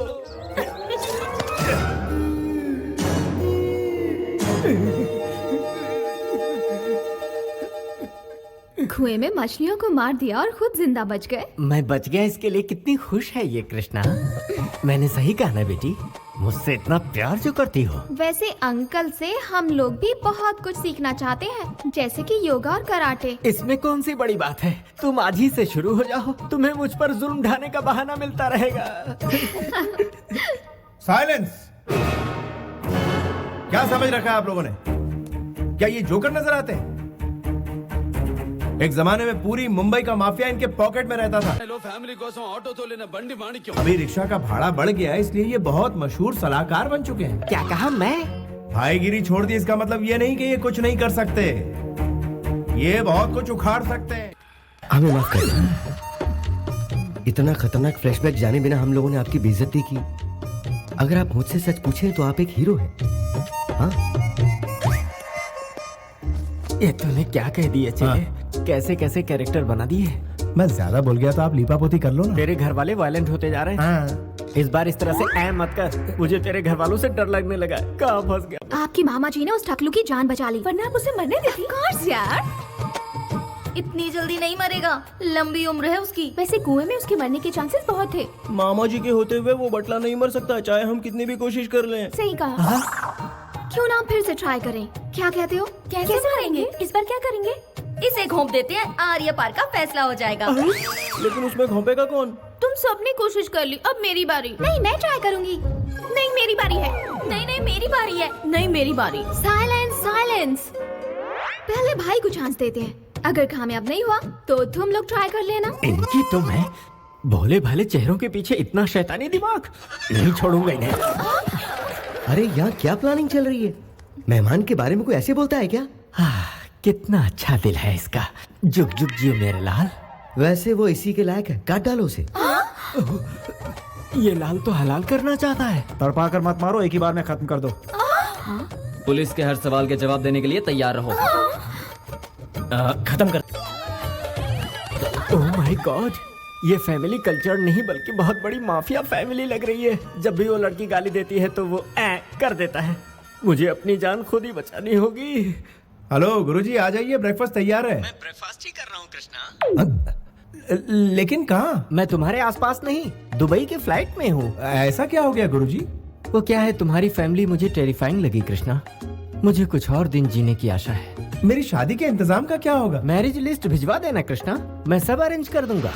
कुएं में मछलियों को मार दिया और खुद जिंदा बच गए। मैं बच गया, इसके लिए कितनी खुश है ये कृष्णा। मैंने सही कहा ना बेटी? मुझसे इतना प्यार जो करती हो। वैसे अंकल से हम लोग भी बहुत कुछ सीखना चाहते हैं, जैसे कि योगा और कराटे। इसमें कौन सी बड़ी बात है? तुम आज ही से शुरू हो जाओ, तुम्हें मुझ पर जुल्म ढाने का बहाना मिलता रहेगा। साइलेंस। क्या समझ रखा है आप लोगों ने? क्या ये जोकर नजर आते हैं? एक जमाने में पूरी मुंबई का माफिया इनके पॉकेट में रहता था। फैमिली కోసం ఆటో తోలిన బండి మాణిక్యం। अभी रिक्शा का भाड़ा बढ़ गया है, इसलिए ये बहुत मशहूर सलाहकार बन चुके हैं। क्या कहा? मैं भाईगिरी छोड़ दी, इसका मतलब ये नहीं कि ये कुछ नहीं कर सकते। ये बहुत कुछ उखाड़ सकते हैं। हमें माफ कर दो। इतना खतरनाक फ्लैशबैक जाने बिना हम लोगों ने आपकी बेइज्जती की। अगर आप मुझसे सच पूछें तो आप एक हीरो हैं। हाँ? ये तूने क्या कह दिया चले? कैसे कैसे कैरेक्टर बना दिए? मैं ज्यादा बोल गया तो आप लीपापोती कर लो ना। तेरे घर वाले वायलेंट होते जा रहे हैं। हाँ। इस बार इस तरह से ऐ मत कर, मुझे तेरे घर वालों से डर लगने लगा। कहाँ फंस गया? आपकी मामा जी ने उस टकलू की जान बचा ली, वरना आप उसे मरने देती। काश यार, इतनी जल्दी नहीं मरेगा, लंबी उम्र है उसकी। वैसे कुएं में उसके मरने के चांसेस बहुत थे। मामा जी के होते हुए वो बटला नहीं मर सकता, चाहे हम कितनी भी कोशिश कर लें। सही कहा। क्यों ना फिर से ट्राई करें? क्या कहते हो? कैसे मारेंगे? इस बार क्या करेंगे? इसे घोंप देते हैं, आर्य पार का फैसला हो जाएगा। लेकिन उसमें घोंपेगा कौन? तुम सबने कोशिश कर ली, अब मेरी बारी। नहीं, मैं ट्राई करूंगी। नहीं, मेरी बारी है। नहीं नहीं, मेरी बारी है। नहीं, मेरी बारी। Silence silence. पहले भाई को चांस देते हैं, अगर कामयाब नहीं हुआ तो तुम लोग ट्राई कर लेना। इनकी तो मैं भोले भाले चेहरों के पीछे इतना शैतानी दिमाग नहीं छोड़ूंगा इन्हें। अरे यहाँ क्या प्लानिंग चल रही है? मेहमान के बारे में कोई ऐसे बोलता है क्या? कितना अच्छा दिल है इसका। जुग जुग जियो मेरे लाल। वैसे वो इसी के लायक है, काट डालो उसे। ये लाल तो हलाल करना चाहता है। तड़पा कर मत मारो, एक ही बार में खत्म कर दो। पुलिस के हर सवाल के जवाब देने के लिए तैयार रहो। खत्म कर। ओह माय गॉड, ये फैमिली कल्चर नहीं बल्कि बहुत बड़ी माफिया फैमिली लग रही है। जब भी वो लड़की गाली देती है तो वो कर देता है। मुझे अपनी जान खुद ही बचानी होगी। हेलो गुरुजी, आ जाइए, ब्रेकफास्ट तैयार है। मैं ब्रेकफास्ट ही कर रहा हूँ कृष्णा। लेकिन कहाँ? मैं तुम्हारे आसपास नहीं, दुबई के फ्लाइट में हूँ। ऐसा क्या हो गया गुरुजी? वो क्या है, तुम्हारी फैमिली मुझे टेरिफाइंग लगी कृष्णा। मुझे कुछ और दिन जीने की आशा है। मेरी शादी के इंतजाम का क्या होगा? मैरिज लिस्ट भिजवा देना कृष्णा, मैं सब अरेंज कर दूंगा।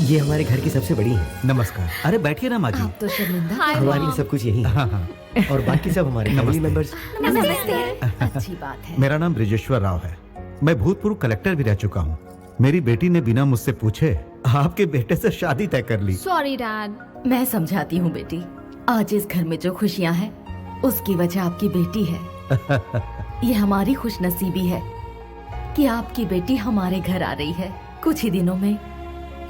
ये हमारे घर की सबसे बड़ी है। नमस्कार। अरे बैठिए ना माँ जी। आप तो शर्मिंदा हमारे लिए सब कुछ यही है। और बाकी सब हमारे फैमिली मेंबर्स। नमस्ते। अच्छी बात है। मेरा नाम ब्रिजेश्वर राव है। मैं भूतपूर्व कलेक्टर भी रह चुका हूँ। मेरी बेटी ने बिना मुझसे पूछे आपके बेटे से शादी तय कर ली। Sorry dad. मैं समझाती हूँ बेटी, आज इस घर में जो खुशियाँ हैं उसकी वजह आपकी बेटी है। ये हमारी खुशनसीबी है कि आपकी बेटी हमारे घर आ रही है। कुछ ही दिनों में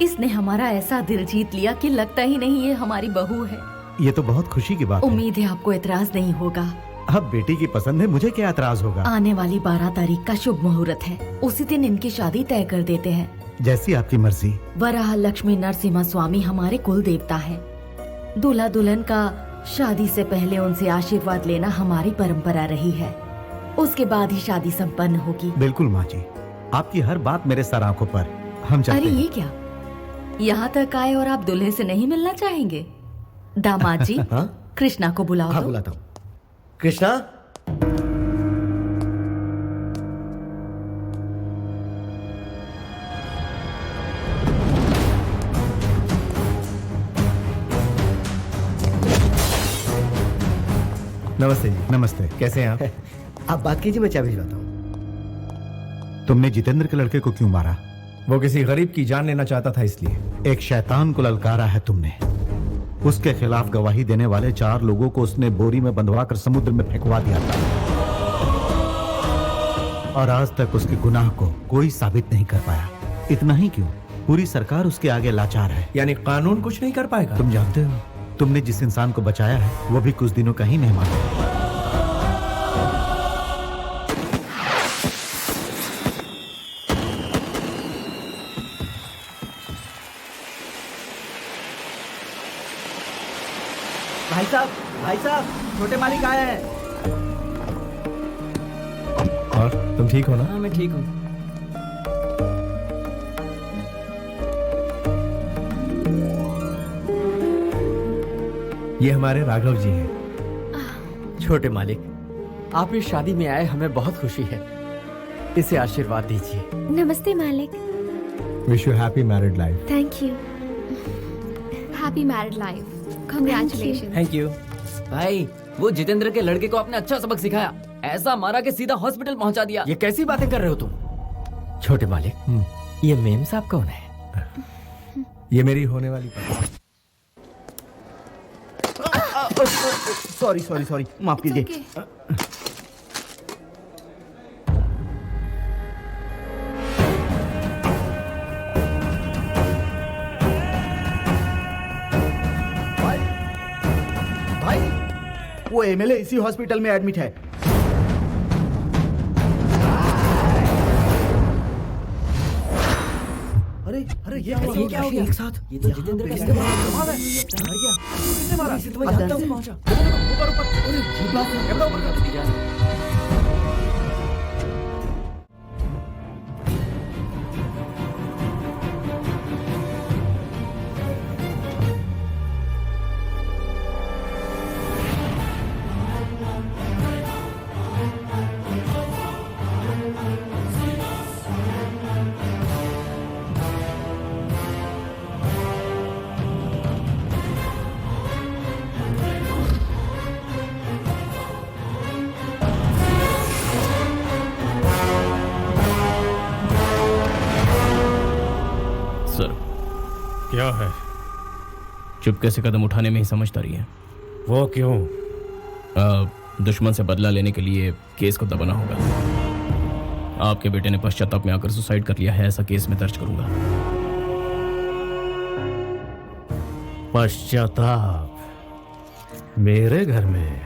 इसने हमारा ऐसा दिल जीत लिया कि लगता ही नहीं ये हमारी बहू है। ये तो बहुत खुशी की बात है। उम्मीद है आपको एतराज नहीं होगा। अब बेटी की पसंद है, मुझे क्या एतराज होगा। आने वाली 12 तारीख का शुभ मुहूर्त है, उसी दिन इनकी शादी तय कर देते हैं। जैसी आपकी मर्जी। वराह लक्ष्मी नरसिम्हा स्वामी हमारे कुल देवता है। दूल्हा दुल्हन का शादी से पहले उनसे आशीर्वाद लेना हमारी परंपरा रही है। उसके बाद ही शादी संपन्न होगी। बिल्कुल माँ जी, आपकी हर बात मेरे सर आंखों पर। हम चलते अरे हैं। ये क्या, यहाँ तक आए और आप दूल्हे से नहीं मिलना चाहेंगे? दामाद जी, कृष्णा को बुलाओ। हाँ, बुलाता हूँ। कृष्णा, नमस्ते जी। नमस्ते। कैसे हैं आप? आप बात कीजिए, मैं चाय भिजवाता हूँ। तुमने जितेंद्र के लड़के को क्यों मारा? वो किसी गरीब की जान लेना चाहता था इसलिए। एक शैतान को ललकारा है तुमने। उसके खिलाफ गवाही देने वाले 4 लोगों को उसने बोरी में बंधवा कर समुद्र में फेंकवा दिया था, और आज तक उसके गुनाह को कोई साबित नहीं कर पाया। इतना ही क्यों, पूरी सरकार उसके आगे लाचार है। यानी कानून कुछ नहीं कर पाएगा? तुम जानते हो, तुमने जिस इंसान को बचाया है वो भी कुछ दिनों का ही मेहमान है। भाई साहब, छोटे मालिक आए हैं। और तुम ठीक हो ना? हाँ मैं ठीक हूँ। ये हमारे राघव जी हैं। छोटे मालिक, आप इस शादी में आए, हमें बहुत खुशी है। इसे आशीर्वाद दीजिए। नमस्ते मालिक। Wish you happy married life. Thank you. Happy married life. Congratulation. Thank you. भाई, वो जितेंद्र के लड़के को आपने अच्छा सबक सिखाया। ऐसा मारा कि सीधा हॉस्पिटल पहुंचा दिया। ये कैसी बातें कर रहे हो तुम? छोटे मालिक, ये मेम साहब कौन है? ये मेरी होने वाली पत्नी। सॉरी, माफ कीजिए। वो एमएलए इसी हॉस्पिटल में एडमिट है। अरे ये क्या हो गया एक साथ? ये तो जितेंद्र का इसके मार है। मर गया। किसने मारा? इसे तो मैं जानता हूं। पहुंचा ऊपर। अरे ये बात है, कैमरा ऊपर कर दीजिए। क्या है? चुपके से कदम उठाने में ही समझदारी है। वो क्यों? दुश्मन से बदला लेने के लिए केस को दबाना होगा। आपके बेटे ने पश्चाताप में आकर सुसाइड कर लिया है, ऐसा केस में दर्ज करूंगा। पश्चाताप? मेरे घर में?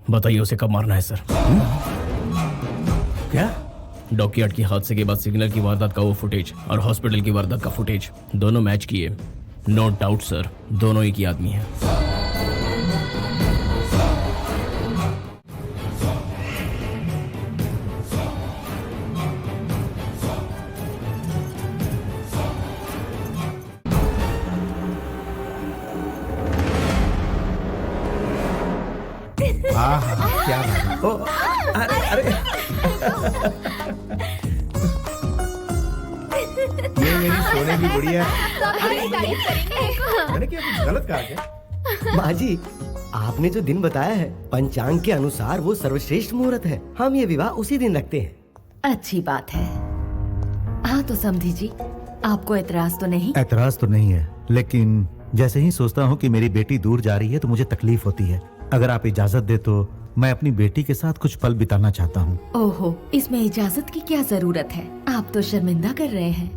बताइए उसे कब मारना है सर? क्या? डॉकयार्ड की हादसे के बाद सिग्नल की वारदात का वो फुटेज और हॉस्पिटल की वारदात का फुटेज दोनों मैच किए। नो डाउट सर, दोनों एक ही आदमी है। क्या बात है। ओ, अरे ये मेरी सोने की गुड़िया है। मैंने क्या कुछ गलत कहा क्या? बाजी, आपने जो दिन बताया है पंचांग के अनुसार वो सर्वश्रेष्ठ मुहूर्त है। हम ये विवाह उसी दिन रखते हैं। अच्छी बात है। हाँ तो समधी जी, आपको एतराज तो नहीं? एतराज तो नहीं है, लेकिन जैसे ही सोचता हूँ कि मेरी बेटी दूर जा रही है तो मुझे तकलीफ होती है। अगर आप इजाजत दे तो मैं अपनी बेटी के साथ कुछ पल बिताना चाहता हूँ। ओहो, इसमें इजाजत की क्या जरूरत है? आप तो शर्मिंदा कर रहे हैं।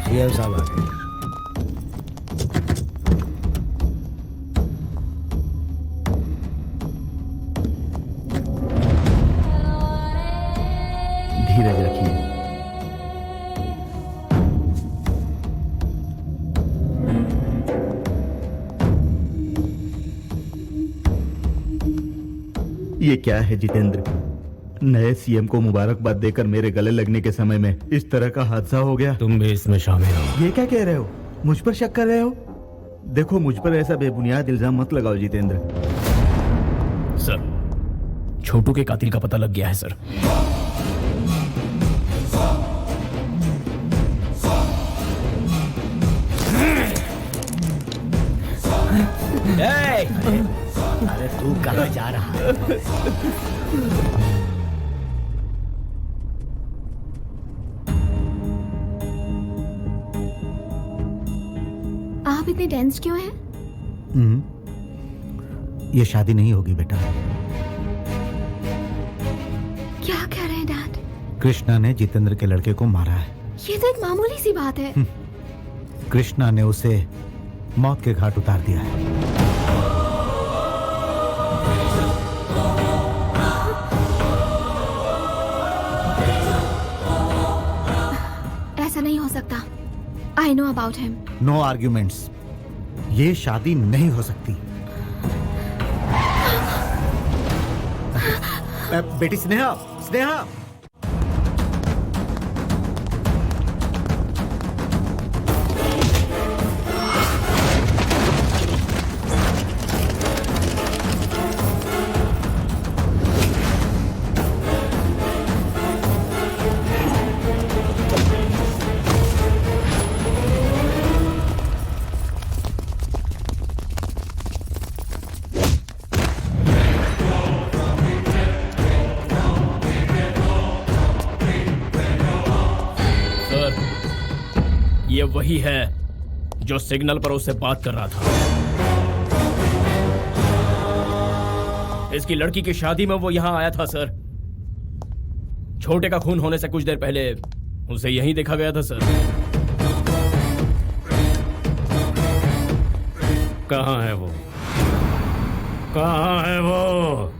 सीएम साहब आ गए। धीरज रखिए। ये क्या है जितेंद्र? नए सीएम को मुबारकबाद देकर मेरे गले लगने के समय में इस तरह का हादसा हो गया। तुम भी इसमें शामिल हो। ये क्या कह रहे हो? मुझ पर शक कर रहे हो? देखो, मुझ पर ऐसा बेबुनियाद इल्जाम मत लगाओ जितेंद्र। सर, छोटू के कातिल का पता लग गया है सर। अरे तू कहाँ जा रहा है? आप इतने टेंस क्यों हैं? ये शादी नहीं होगी बेटा। क्या कह रहे हैं डैड? कृष्णा ने जितेंद्र के लड़के को मारा है। ये तो एक मामूली सी बात है। कृष्णा ने उसे मौत के घाट उतार दिया है। ऐसा नहीं हो सकता। I know about him. No arguments. ये शादी नहीं हो सकती। बेटी स्नेहा, स्नेहा। ये वही है जो सिग्नल पर उससे बात कर रहा था। इसकी लड़की की शादी में वो यहाँ आया था सर। छोटे का खून होने से कुछ देर पहले उसे यहीं देखा गया था सर। कहाँ है वो? कहाँ है वो?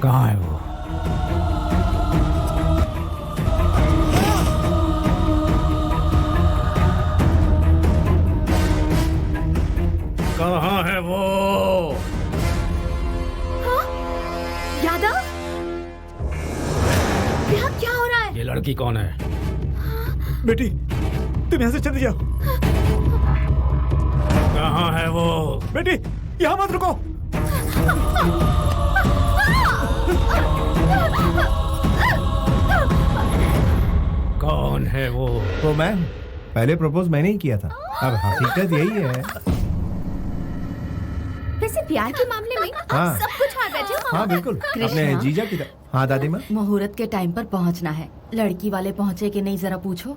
कहाँ है वो? कहाँ है वो? हाँ? यादव? यहाँ क्या हो रहा है? ये लड़की कौन है? बेटी, तुम यहाँ से चली जाओ। कहाँ है वो? बेटी, यहाँ मत रुको। कौन है वो? तो मैम, पहले प्रपोज मैंने ही किया था। अब हकीकत यही है। वैसे प्यार के मामले में आप हाँ। सब कुछ हार बैठे हो। हाँ बिल्कुल, अपने कृष्णा। जीजा की तरह। हाँ दादी माँ। मुहूर्त के टाइम पर पहुंचना है। लड़की वाले पहुंचे कि नहीं जरा पूछो।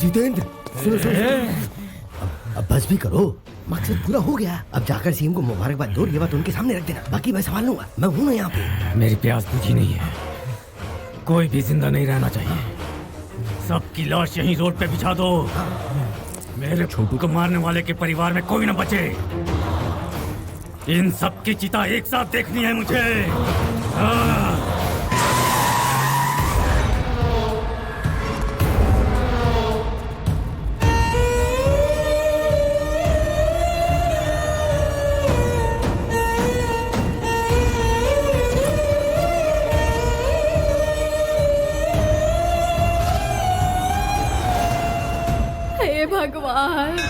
जितेंद्र सुनो अब बस भी करो, मकसद पूरा हो गया। अब जाकर सीएम को मुबारकबाद दो, ये बात उनके सामने रख देना, बाकी मैं संभाल लूंगा, मैं हूं ना यहाँ पे। मेरी प्यास बुझी नहीं है, कोई भी जिंदा नहीं रहना चाहिए। सबकी लाश यहीं रोड पे बिछा दो। मेरे छोटू को मारने वाले के परिवार में कोई न बचे। इन सब की चिता एक साथ देखनी है मुझे। हे भगवान,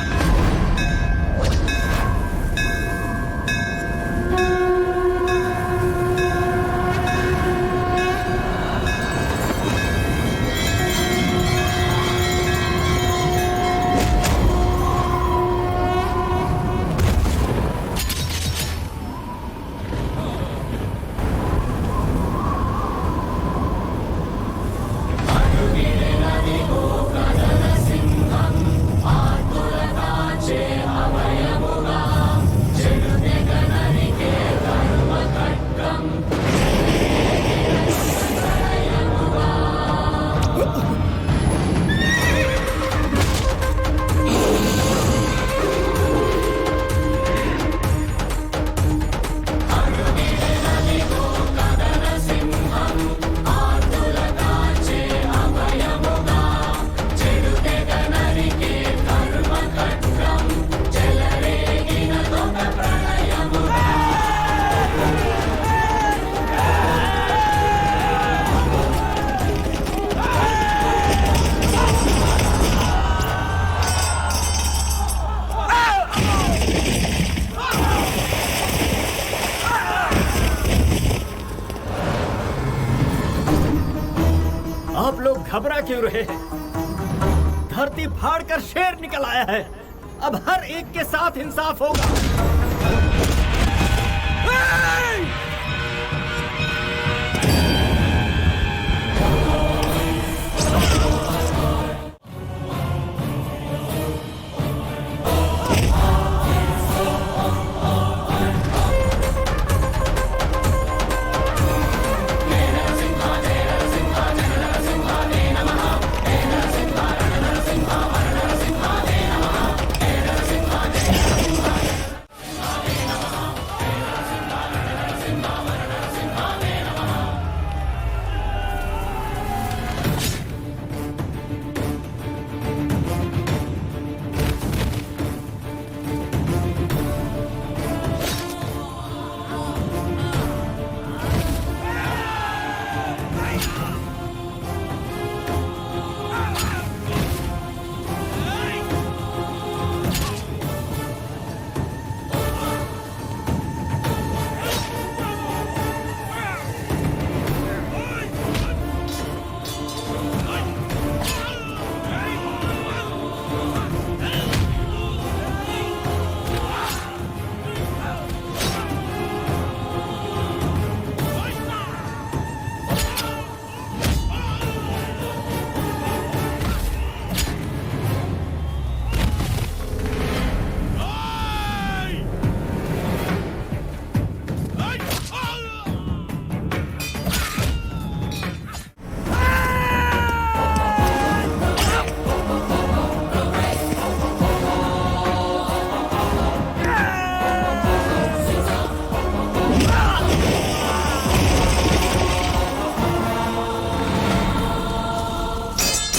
आप लोग घबरा क्यों रहे हैं? धरती फाड़ कर शेर निकल आया है। अब हर एक के साथ इंसाफ होगा।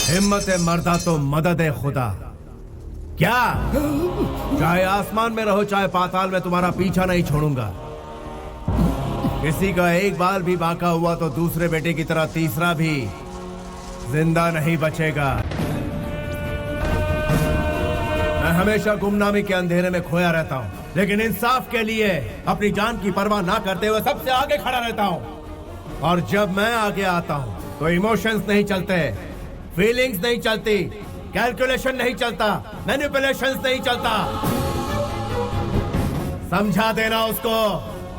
हिम्मत है मर्दा तो मदद है खुदा। क्या चाहे आसमान में रहो चाहे पाताल में, तुम्हारा पीछा नहीं छोड़ूंगा। किसी का एक बाल भी बाका हुआ तो दूसरे बेटे की तरह तीसरा भी जिंदा नहीं बचेगा। मैं हमेशा गुमनामी के अंधेरे में खोया रहता हूँ, लेकिन इंसाफ के लिए अपनी जान की परवाह ना करते हुए सबसे आगे खड़ा रहता हूँ। और जब मैं आगे आता हूँ तो इमोशंस नहीं चलते, फीलिंग्स नहीं चलती, कैलकुलेशन नहीं चलता, मैनिपुलेशंस नहीं चलता। समझा देना उसको,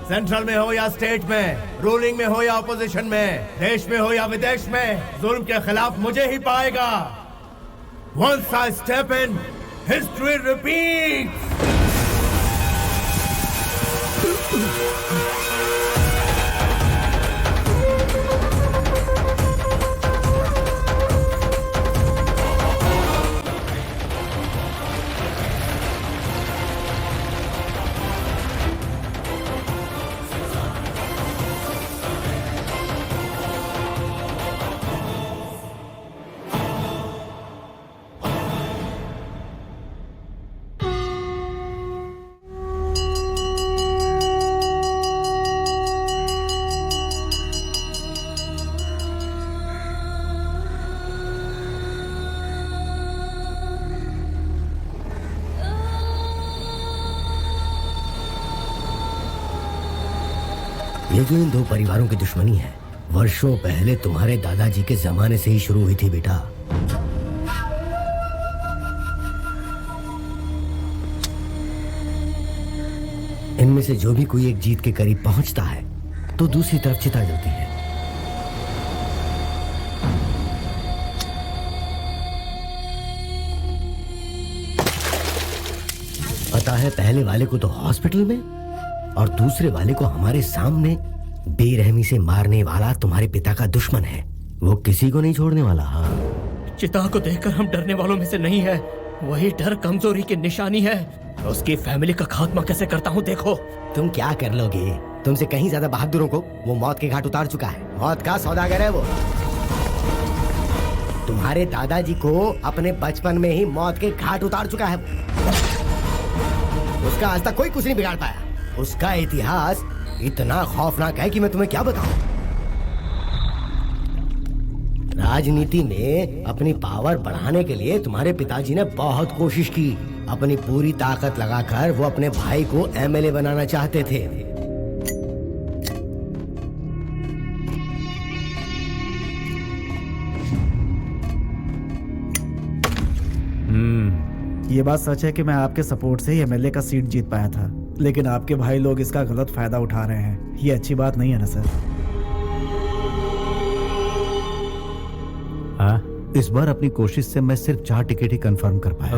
सेंट्रल में हो या स्टेट में, रूलिंग में हो या ऑपोजिशन में, देश में हो या विदेश में, जुल्म के खिलाफ मुझे ही पाएगा। Once I step in, history repeats. ये जो इन दो परिवारों की दुश्मनी है वर्षों पहले तुम्हारे दादाजी के जमाने से ही शुरू हुई थी बेटा। इनमें से जो भी कोई एक जीत के करीब पहुंचता है तो दूसरी तरफ चिता जलती है। पता है पहले वाले को तो हॉस्पिटल में और दूसरे वाले को हमारे सामने बेरहमी से मारने वाला तुम्हारे पिता का दुश्मन है। वो किसी को नहीं छोड़ने वाला। हाँ, चिता को देखकर हम डरने वालों में से नहीं है। वही डर कमजोरी की निशानी है। उसकी फैमिली का खात्मा कैसे करता हूँ देखो। तुम क्या कर लोगे? तुमसे कहीं ज्यादा बहादुरों को वो मौत के घाट उतार चुका है। मौत का सौदागर है वो। तुम्हारे दादाजी को अपने बचपन में ही मौत के घाट उतार चुका है। उसका आज तक कोई कुछ नहीं बिगाड़ पाया। उसका इतिहास इतना खौफनाक है कि मैं तुम्हें क्या बताऊं। राजनीति में अपनी पावर बढ़ाने के लिए तुम्हारे पिताजी ने बहुत कोशिश की। अपनी पूरी ताकत लगाकर वो अपने भाई को एमएलए बनाना चाहते थे। ये बात सच है कि मैं आपके सपोर्ट से ही एमएलए का सीट जीत पाया था, लेकिन आपके भाई लोग इसका गलत फायदा उठा रहे हैं। ये अच्छी बात नहीं है ना सर? हाँ, इस बार अपनी कोशिश से मैं सिर्फ 4 टिकट ही कंफर्म कर पाया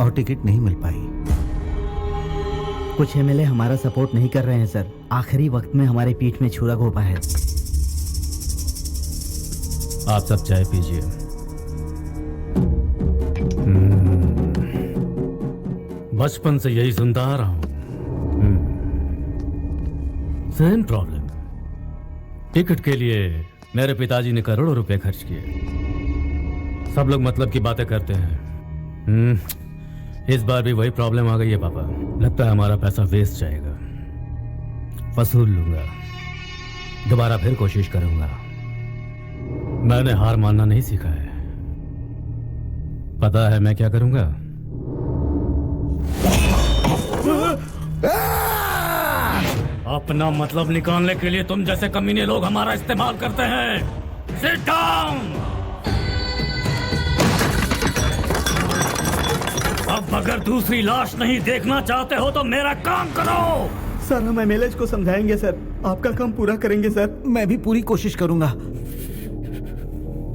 और टिकट नहीं मिल पाई। कुछ एमएलए हमारा सपोर्ट नहीं कर रहे हैं सर। आखिरी वक्त में हमारे पीठ में छुरा घोंपा है। आप सब चाय पीजिए। बचपन से यही सुनता आ रहा हूं। Same problem. टिकट के लिए मेरे पिताजी ने करोड़ों रुपए खर्च किए। सब लोग मतलब की बातें करते हैं। इस बार भी वही प्रॉब्लम आ गई है पापा। लगता है हमारा पैसा वेस्ट जाएगा। वसूल लूंगा, दोबारा फिर कोशिश करूंगा। मैंने हार मानना नहीं सीखा है। पता है मैं क्या करूंगा? अपना मतलब निकालने के लिए तुम जैसे कमीने लोग हमारा इस्तेमाल करते हैं। Sit down. अब अगर दूसरी लाश नहीं देखना चाहते हो तो मेरा काम करो। सर हम एमएलए को समझाएंगे सर। आपका काम पूरा करेंगे सर। मैं भी पूरी कोशिश करूंगा।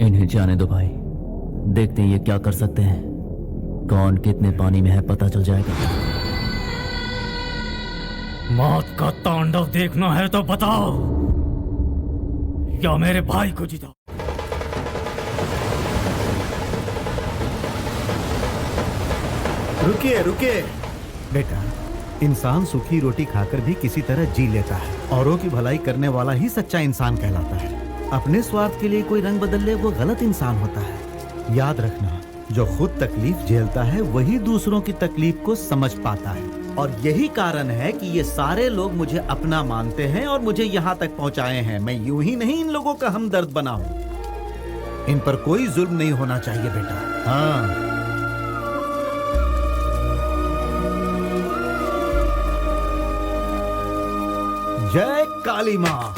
इन्हें जाने दो भाई, देखते हैं ये क्या कर सकते हैं। कौन कितने पानी में है पता चल जाएगा। मौत का तांडव देखना है तो बताओ, या मेरे भाई को जिताओ। रुकिए रुकिए बेटा, इंसान सूखी रोटी खाकर भी किसी तरह जी लेता है। औरों की भलाई करने वाला ही सच्चा इंसान कहलाता है। अपने स्वार्थ के लिए कोई रंग बदल ले वो गलत इंसान होता है। याद रखना, जो खुद तकलीफ झेलता है वही दूसरों की तकलीफ को समझ पाता है। और यही कारण है कि ये सारे लोग मुझे अपना मानते हैं और मुझे यहाँ तक पहुँचाए हैं। मैं यूं ही नहीं इन लोगों का हमदर्द बना हूँ। इन पर कोई जुल्म नहीं होना चाहिए बेटा। हाँ, जय काली माँ।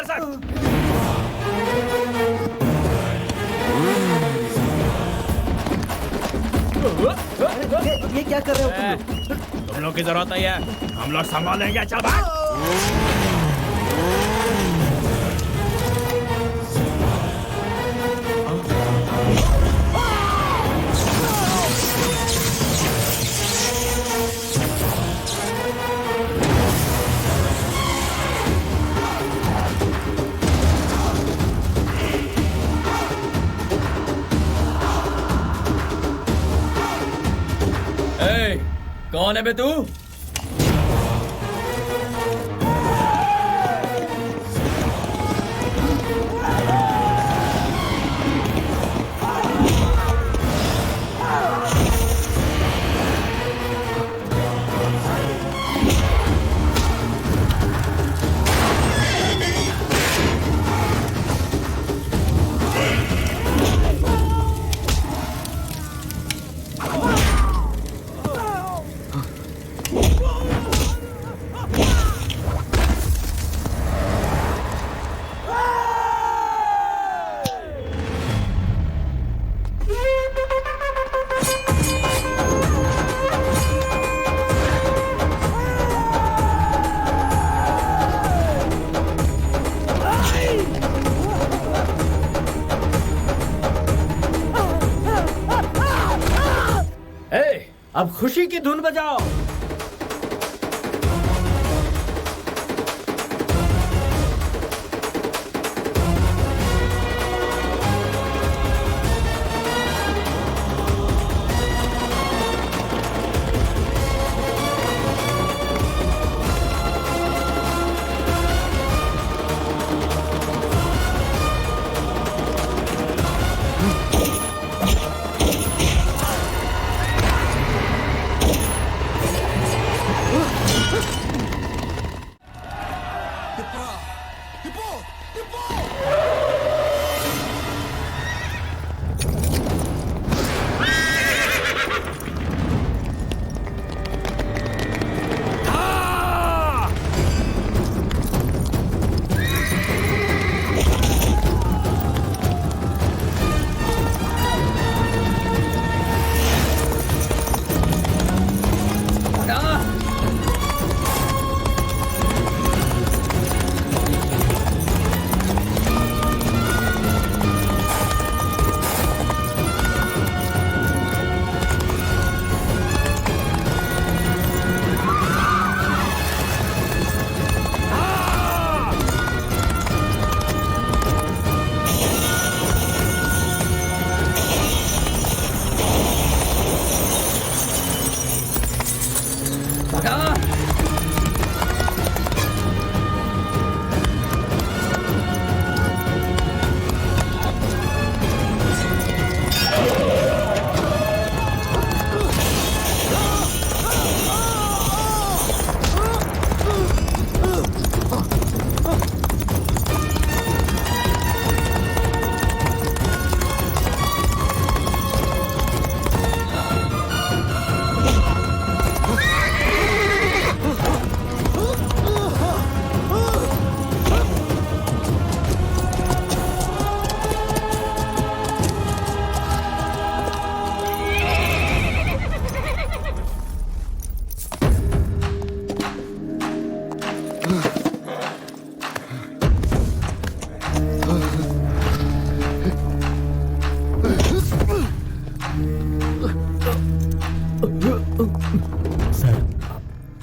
ये क्या कर रहे हो तुम लोग की जरूरत नहीं है, हम लोग संभालेंगे। चल भाग। कौन है बे तू? अब खुशी की धुन बजाओ।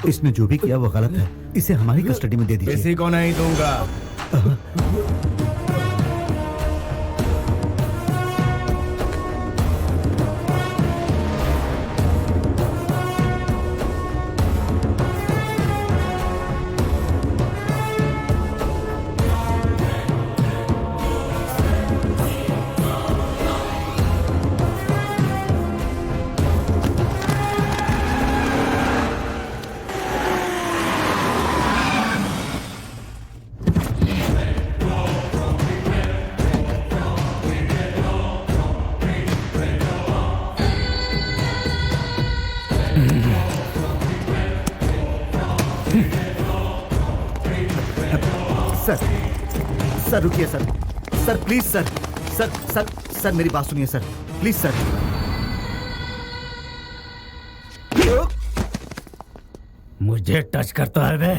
इसने जो भी किया वो गलत है, इसे हमारी कस्टडी में दे दीजिए। किसी को नहीं दूंगा। सर रुकिए sir, sir please sir, sir sir sir मेरी बात सुनिए सर, प्लीज सर। मुझे टच करता है बे।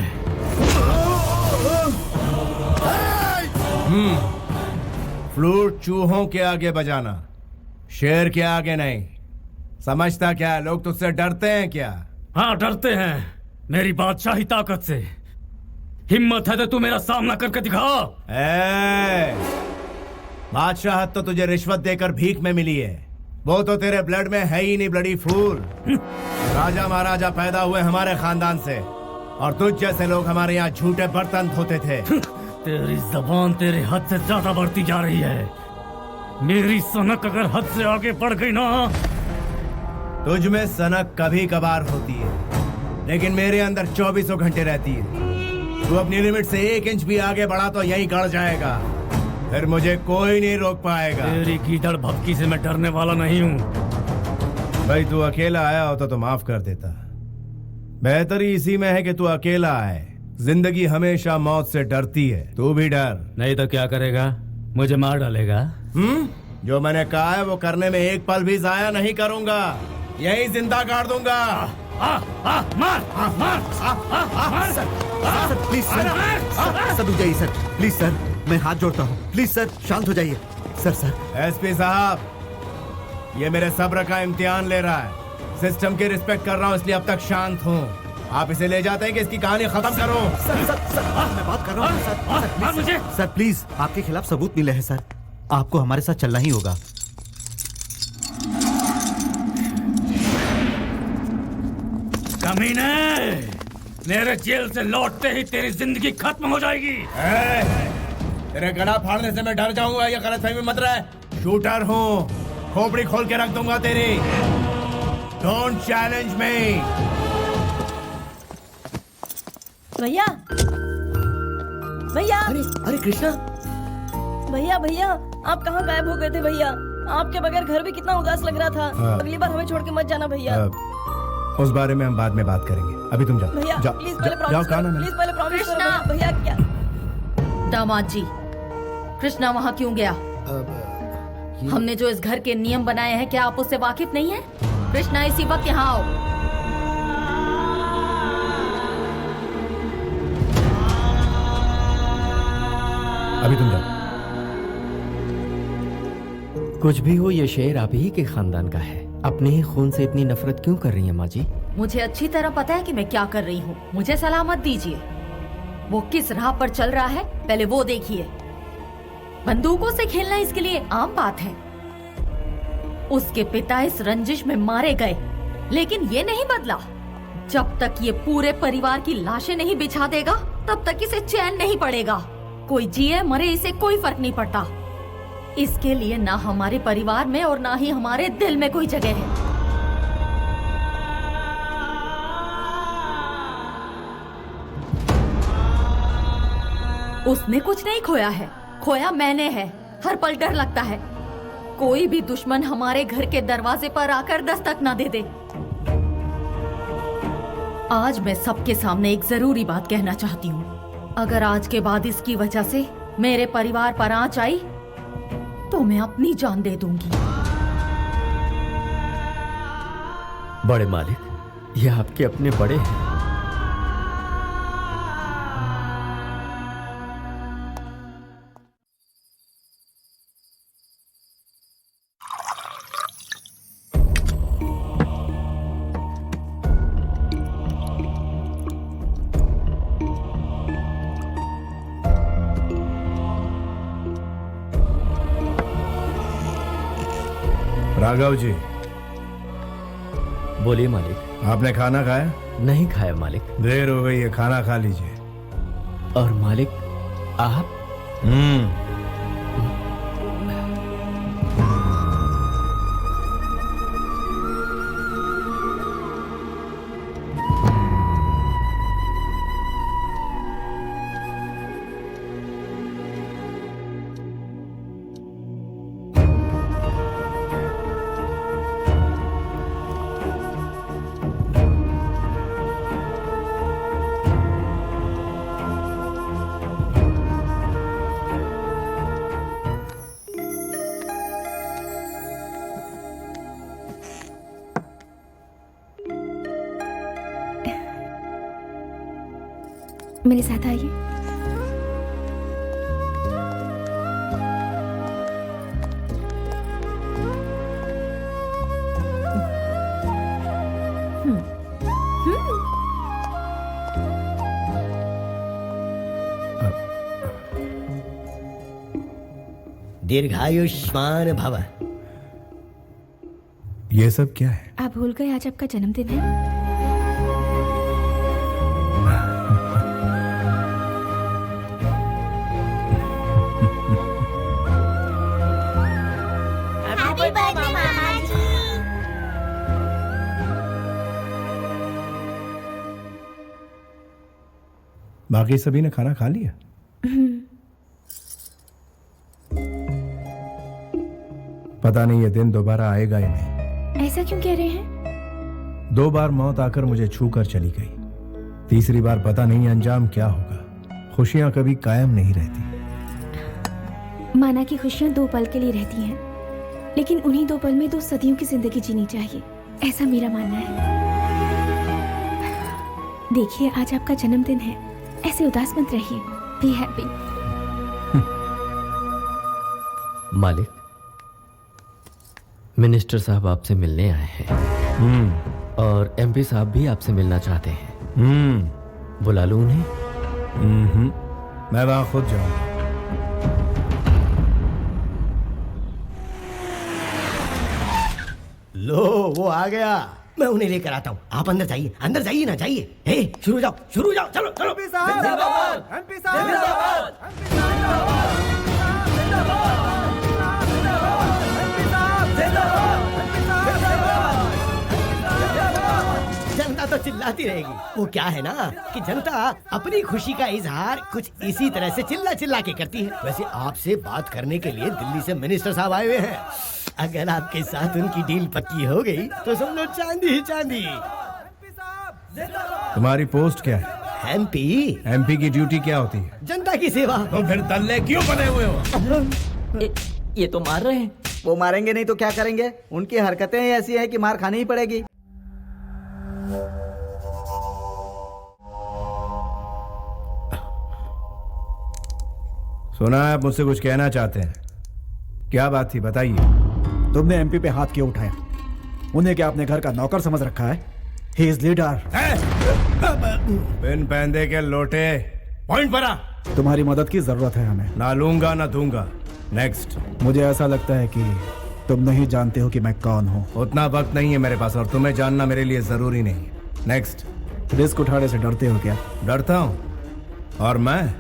फ्लूट चूहों के आगे बजाना, शेर के आगे नहीं। समझता क्या लोग तुझसे डरते हैं क्या? हाँ डरते हैं मेरी बादशाही ताकत से। हिम्मत है तो तू मेरा सामना करके दिखा। बादशाहत तो तुझे रिश्वत देकर भीख में मिली है, वो तो तेरे ब्लड में है ही नहीं ब्लडी फूल। राजा महाराजा पैदा हुए हमारे खानदान से, और तुझ जैसे लोग हमारे यहाँ झूठे बर्तन धोते थे। तेरी जबान तेरे हद से ज्यादा बढ़ती जा रही है। मेरी सनक अगर हद से आगे बढ़ गई ना। तुझ में सनक कभी कभार होती है, लेकिन मेरे अंदर 24 घंटे रहती है। तू अपनी लिमिट से 1 इंच भी आगे बढ़ा तो यही गड़ जाएगा, फिर मुझे कोई नहीं रोक पाएगा। तेरी गीदड़ भपकी से मैं डरने वाला नहीं हूँ। भाई तू अकेला आया होता तो माफ कर देता। बेहतरी इसी में है कि तू अकेला आए। जिंदगी हमेशा मौत से डरती है, तू भी डर। नहीं तो क्या करेगा? मुझे मार डालेगा। जो मैंने कहा है वो करने में एक पल भी जाया नहीं करूंगा, यही जिंदा गाड़ दूंगा। सर प्लीज सर, सर रुक जाइए सर, प्लीज सर, मैं हाथ जोड़ता हूँ, प्लीज सर शांत हो जाइए। सर एसपी साहब, ये मेरे सब्र का इम्तिहान ले रहा है। सिस्टम की रिस्पेक्ट कर रहा हूँ इसलिए अब तक शांत हूँ। आप इसे ले जाते हैं कि इसकी कहानी खत्म करो। मैं बात कर रहा हूँ सर, प्लीज आपके खिलाफ सबूत मिले हैं सर, आपको हमारे साथ चलना ही होगा। कमीने, मेरे जेल से लौटते ही तेरी जिंदगी खत्म हो जाएगी। तेरे गला फाड़ने से मैं डर जाऊंगा, ये गलतफहमी मत रहे। शूटर हूँ, खोपड़ी खोल के रख दूंगा तेरी। Don't challenge me. भैया भैया, अरे कृष्णा, भैया भैया आप कहाँ गायब हो गए थे भैया? आपके बगैर घर भी कितना उदास लग रहा था। अगली बार हमें छोड़ के मत जाना भैया। उस बारे में हम बाद में बात करेंगे, अभी तुम जाओ। भैया प्लीज पहले प्रॉमिस करो, प्लीज पहले प्रॉमिस करो भैया। क्या दामाद जी, कृष्णा वहाँ क्यों गया? हमने जो इस घर के नियम बनाए हैं, क्या आप उससे वाकिफ नहीं है? कृष्णा इसी वक्त यहाँ आओ। अभी तुम जाओ। कुछ भी हो, ये शेर आप ही के खानदान का है। अपने ही खून से इतनी नफरत क्यों कर रही है माँ जी? मुझे अच्छी तरह पता है कि मैं क्या कर रही हूँ। मुझे सलाह मत दीजिए। वो किस राह पर चल रहा है पहले वो देखिए। बंदूकों से खेलना इसके लिए आम बात है। उसके पिता इस रंजिश में मारे गए, लेकिन ये नहीं बदला। जब तक ये पूरे परिवार की लाशें नहीं बिछा देगा, तब तक इसे चैन नहीं पड़ेगा। कोई जिए मरे इसे कोई फर्क नहीं पड़ता। इसके लिए ना हमारे परिवार में और ना ही हमारे दिल में कोई जगह है। उसने कुछ नहीं खोया है, खोया मैंने है। हर पल डर लगता है कोई भी दुश्मन हमारे घर के दरवाजे पर आकर दस्तक ना दे दे। आज मैं सबके सामने एक जरूरी बात कहना चाहती हूँ। अगर आज के बाद इसकी वजह से मेरे परिवार पर आंच आई तो मैं अपनी जान दे दूंगी। बड़े मालिक, ये आपके अपने बड़े हैं। राघव जी, बोलिए मालिक। आपने खाना खाया? नहीं खाया मालिक। देर हो गई है, खाना खा लीजिए। और मालिक आप? मेरे साथ आइए। दीर्घायुष्मान भव। ये सब क्या है? आप भूल गए आज आपका जन्मदिन है। हैप्पी बर्थडे मामा जी। बाकी सभी ने खाना खा लिया? पता नहीं ये दिन दोबारा आएगा या नहीं। ऐसा क्यों कह रहे हैं? 2 बार मौत आकर मुझे छू कर चली गई। तीसरी बार पता नहीं अंजाम क्या होगा। खुशियां कभी कायम नहीं रहती। माना कि खुशियां 2 पल के लिए रहती हैं, लेकिन उन्हीं 2 पल में 2 सदियों की जिंदगी जीनी चाहिए, ऐसा मेरा मानना है। देखिए आज आपका जन्मदिन है, ऐसे उदास मत रहिए। Be happy. मालिक, मिनिस्टर साहब आपसे मिलने आए हैं और एमपी साहब भी आपसे मिलना चाहते हैं। बुला लूं उन्हें? मैं वहां खुद जाऊंगा। लो वो आ गया। मैं उन्हें लेकर आता हूँ। आप अंदर जाइए ना, जाइए। हे, शुरू जाओ, चलो चलो। जनता तो चिल्लाती रहेगी। वो क्या है ना कि जनता अपनी खुशी का इजहार कुछ इसी तरह से चिल्ला के करती है। वैसे आपसे बात करने के लिए दिल्ली से मिनिस्टर साहब आए हुए हैं। अगर आपके साथ उनकी डील पक्की हो गई तो समझो चांदी ही चांदी। तुम्हारी पोस्ट क्या है? एमपी की ड्यूटी क्या होती है? जनता की सेवा। तो फिर दल्ले क्यों बने हुए हो? ये तो मार रहे हैं। वो मारेंगे नहीं तो क्या करेंगे? उनकी हरकतें ही ऐसी हैं कि मार खानी ही पड़ेगी। सुना है आप मुझसे कुछ कहना चाहते हैं। क्या बात थी, बताइए। तुमने एमपी पे हाथ क्यों उठाया? उन्हें क्या अपने घर का नौकर समझ रखा है? He is leader. बिन पैंदे के लोटे, पॉइंट पर आ। तुम्हारी मदद की जरूरत है हमें। ना लूंगा ना दूंगा। नेक्स्ट। मुझे ऐसा लगता है कि तुम नहीं जानते हो कि मैं कौन हूँ। उतना वक्त नहीं है मेरे पास और तुम्हें जानना मेरे लिए जरूरी नहीं। नेक्स्ट। रिस्क उठाने से डरते हो क्या? डरता हूँ? और मैं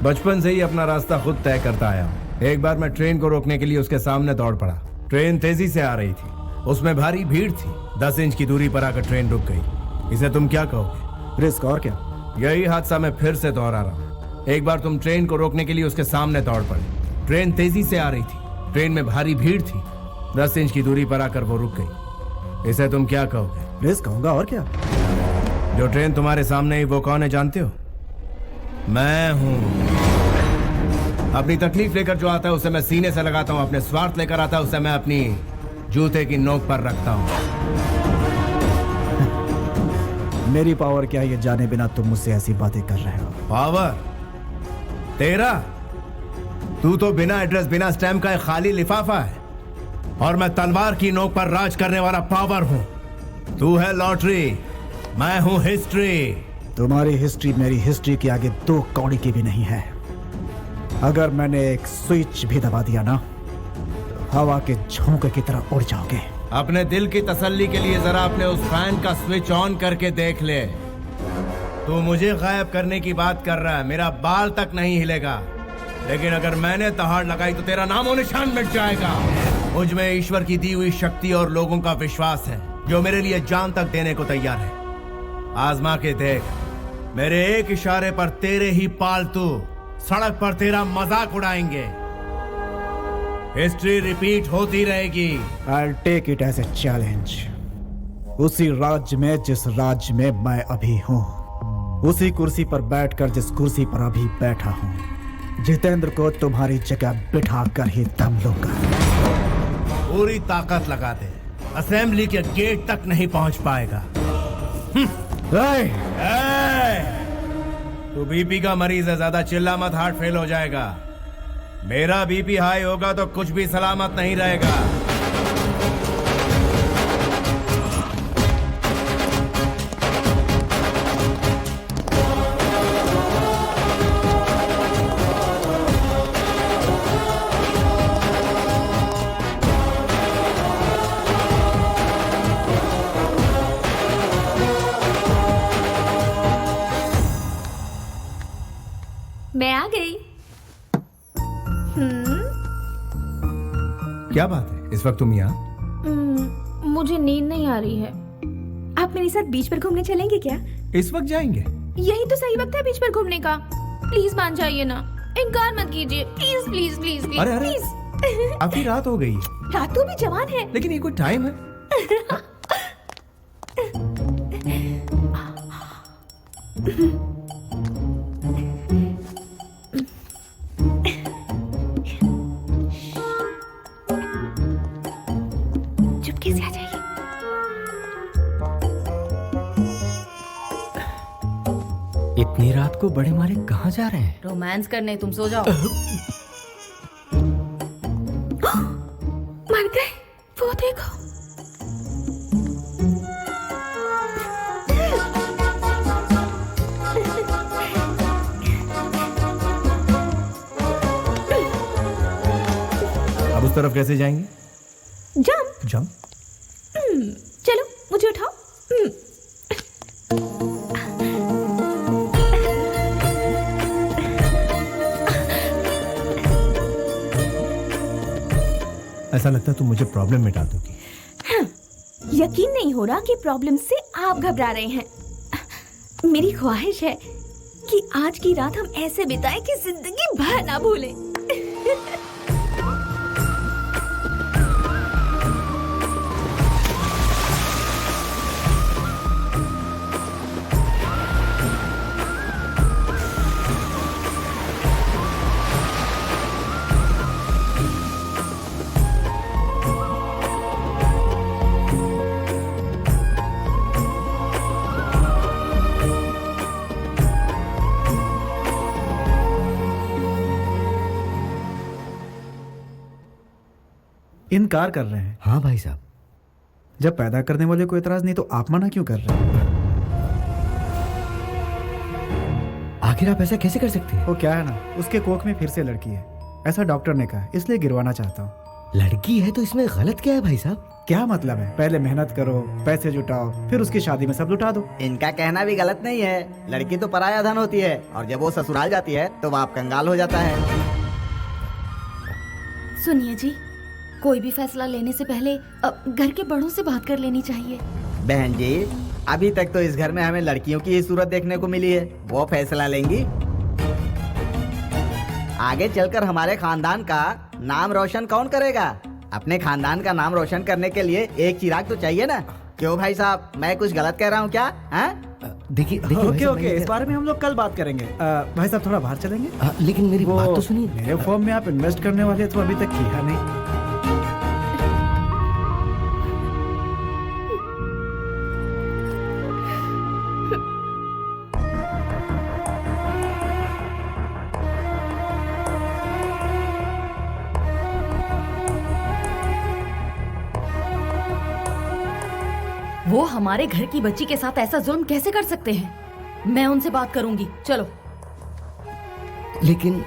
बचपन से ही अपना रास्ता खुद तय करता आया हूँ। एक बार मैं ट्रेन को रोकने के लिए उसके सामने दौड़ पड़ा। ट्रेन तेजी से आ रही थी, उसमें भारी भीड़ थी। 10 इंच की दूरी पर आकर ट्रेन रुक गई। इसे तुम क्या कहोगे? रिस्क और क्या? यही हादसा मैं फिर से दोहरा रहा हूँ। एक बार तुम ट्रेन को रोकने के लिए उसके सामने दौड़ पड़े। ट्रेन तेजी से आ रही थी, ट्रेन में भारी भीड़ थी। 10 इंच की दूरी पर आकर वो रुक गई। इसे तुम क्या कहोगे? रिस्क होगा और क्या? जो ट्रेन तुम्हारे सामने ही वो कौन है जानते हो? मैं हूं। अपनी तकलीफ लेकर जो आता है उसे मैं सीने से लगाता हूं। अपने स्वार्थ लेकर आता है उसे मैं अपनी जूते की नोक पर रखता हूं। मेरी पावर क्या है ये जाने बिना तुम मुझसे ऐसी बातें कर रहे हो? पावर तेरा? तू तो बिना एड्रेस बिना स्टैम्प का एक खाली लिफाफा है और मैं तलवार की नोक पर राज करने वाला पावर हूं। तू है लॉटरी, मैं हूं हिस्ट्री। तुम्हारी हिस्ट्री मेरी हिस्ट्री के आगे 2 कौड़ी की भी नहीं है। अगर मैंने एक स्विच भी दबा दिया ना, हवा के झोंके की तरह उड़ जाओगे। अपने दिल की तसल्ली के लिए जरा अपने उस फैन का स्विच ऑन करके देख ले। तू मुझे गायब करने की बात कर रहा है, मेरा बाल तक नहीं हिलेगा। लेकिन अगर मैंने तहाड़ लगाई तो तेरा नामो निशान मिट जाएगा। मुझ में ईश्वर की दी हुई शक्ति और लोगों का विश्वास है जो मेरे लिए जान तक देने को तैयार है। आजमा के देख, मेरे एक इशारे पर तेरे ही पालतू सड़क पर तेरा मजाक उड़ाएंगे। हिस्ट्री रिपीट होती रहेगी। I'll take it as a challenge। उसी राज्य में जिस राज्य में मैं अभी हूँ, उसी कुर्सी पर बैठकर जिस कुर्सी पर अभी बैठा हूँ, जितेंद्र को तुम्हारी जगह बिठा कर ही दम लूंगा। पूरी ताकत लगा दे, असेंबली के गेट तक नहीं पहुंच पाएगा। तू बीपी का मरीज है, ज्यादा चिल्ला मत, हार्ट फेल हो जाएगा। मेरा बीपी हाई होगा तो कुछ भी सलामत नहीं रहेगा। मैं आ गई। क्या बात है, इस वक्त तुम यहाँ? मुझे नींद नहीं आ रही है। आप मेरे साथ बीच पर घूमने चलेंगे क्या? इस वक्त जाएंगे? यही तो सही वक्त है बीच पर घूमने का। प्लीज मान जाइए ना, इनकार मत कीजिए। प्लीज प्लीज प्लीज प्लीज अरे अरे, प्लीज। अभी रात हो गई है। रात तो भी जवान है। लेकिन ये कोई टाइम है? चुपके से आ जाइए। इतनी रात को बड़े मालिक कहाँ जा रहे हैं? रोमांस करने, तुम सो जाओ। मर गए, वो देखो। अब उस तरफ कैसे जाएंगे? जंप। जंप? चलो मुझे उठाओ। ऐसा लगता है तुम मुझे प्रॉब्लम मिटा दोगी। यकीन नहीं हो रहा कि प्रॉब्लम से आप घबरा रहे हैं। मेरी ख्वाहिश है कि आज की रात हम ऐसे बिताएं कि जिंदगी भर ना भूलें। इनकार कर रहे हैं? हाँ भाई साहब। जब पैदा करने वाले को एतराज नहीं तो आप मना क्यों कर रहे हैं? आखिर आप ऐसा कैसे कर सकते हैं? वो क्या है ना, उसके कोख में फिर से लड़की है, ऐसा डॉक्टर ने कहा, इसलिए गिरवाना चाहता हूँ। लड़की है तो इसमें गलत क्या है भाई साहब? क्या मतलब है? पहले मेहनत करो, पैसे जुटाओ, फिर उसकी शादी में सब लुटा दो। इनका कहना भी गलत नहीं है। लड़की तो पराया धन होती है और जब वो ससुराल जाती है तो बाप कंगाल हो जाता है। सुनिए जी, कोई भी फैसला लेने से पहले घर के बड़ों से बात कर लेनी चाहिए। बहन जी, अभी तक तो इस घर में हमें लड़कियों की ही सूरत देखने को मिली है। वो फैसला लेंगी। आगे चलकर हमारे खानदान का नाम रोशन कौन करेगा? अपने खानदान का नाम रोशन करने के लिए एक चिराग तो चाहिए ना। क्यों भाई साहब, मैं कुछ गलत कह रहा हूँ क्या? देखिए ओके ओके, इस बारे में हम लोग कल बात करेंगे। भाई साहब थोड़ा बाहर चलेंगे? लेकिन मेरी बात तो सुनिए। मेरे फॉर्म में आप इन्वेस्ट करने वाले तो अभी तक किया नहीं। वो हमारे घर की बच्ची के साथ ऐसा जुल्म कैसे कर सकते हैं? मैं उनसे बात करूंगी, चलो। लेकिन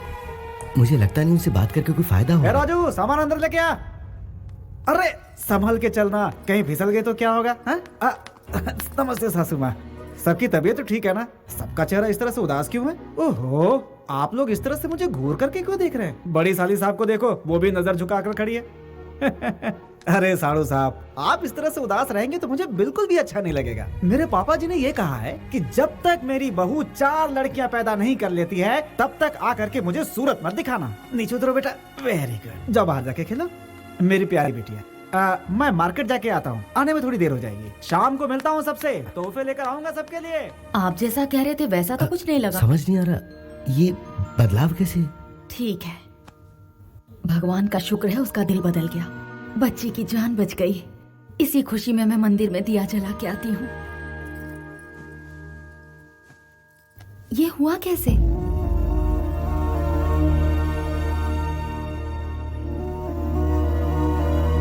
मुझे लगता नहीं उनसे बात करके कोई फायदा होगा। राजू, सामान अंदर लेके आ। अरे संभल के चलना, कहीं फिसल गए तो क्या होगा? नमस्ते सासू माँ, सबकी तबीयत तो ठीक है ना? सबका चेहरा इस तरह से उदास क्यों है? ओहो, आप लोग इस तरह से मुझे घूर करके क्यों देख रहे हैं? बड़ी साली साहब को देखो, वो भी नजर झुकाकर खड़ी है। अरे साड़ू साहब, आप इस तरह से उदास रहेंगे तो मुझे बिल्कुल भी अच्छा नहीं लगेगा। मेरे पापा जी ने ये कहा है कि जब तक मेरी बहू 4 लड़कियां पैदा नहीं कर लेती है तब तक आ करके मुझे सूरत मत दिखाना। नीचे उतरो बेटा। वेरी गुड, जाओ बाहर जाके खेलो मेरी प्यारी बिटिया। मैं मार्केट जाके आता हूँ, आने में थोड़ी देर हो जाएगी। शाम को मिलता हूँ सबसे, तोहफे लेकर आऊंगा सबके लिए। आप जैसा कह रहे थे वैसा तो कुछ नहीं लगा। समझ नहीं आ रहा ये बदलाव कैसे? ठीक है, भगवान का शुक्र है उसका दिल बदल गया, बच्ची की जान बच गई। इसी खुशी में मैं मंदिर में दिया जला के आती हूँ। ये हुआ कैसे?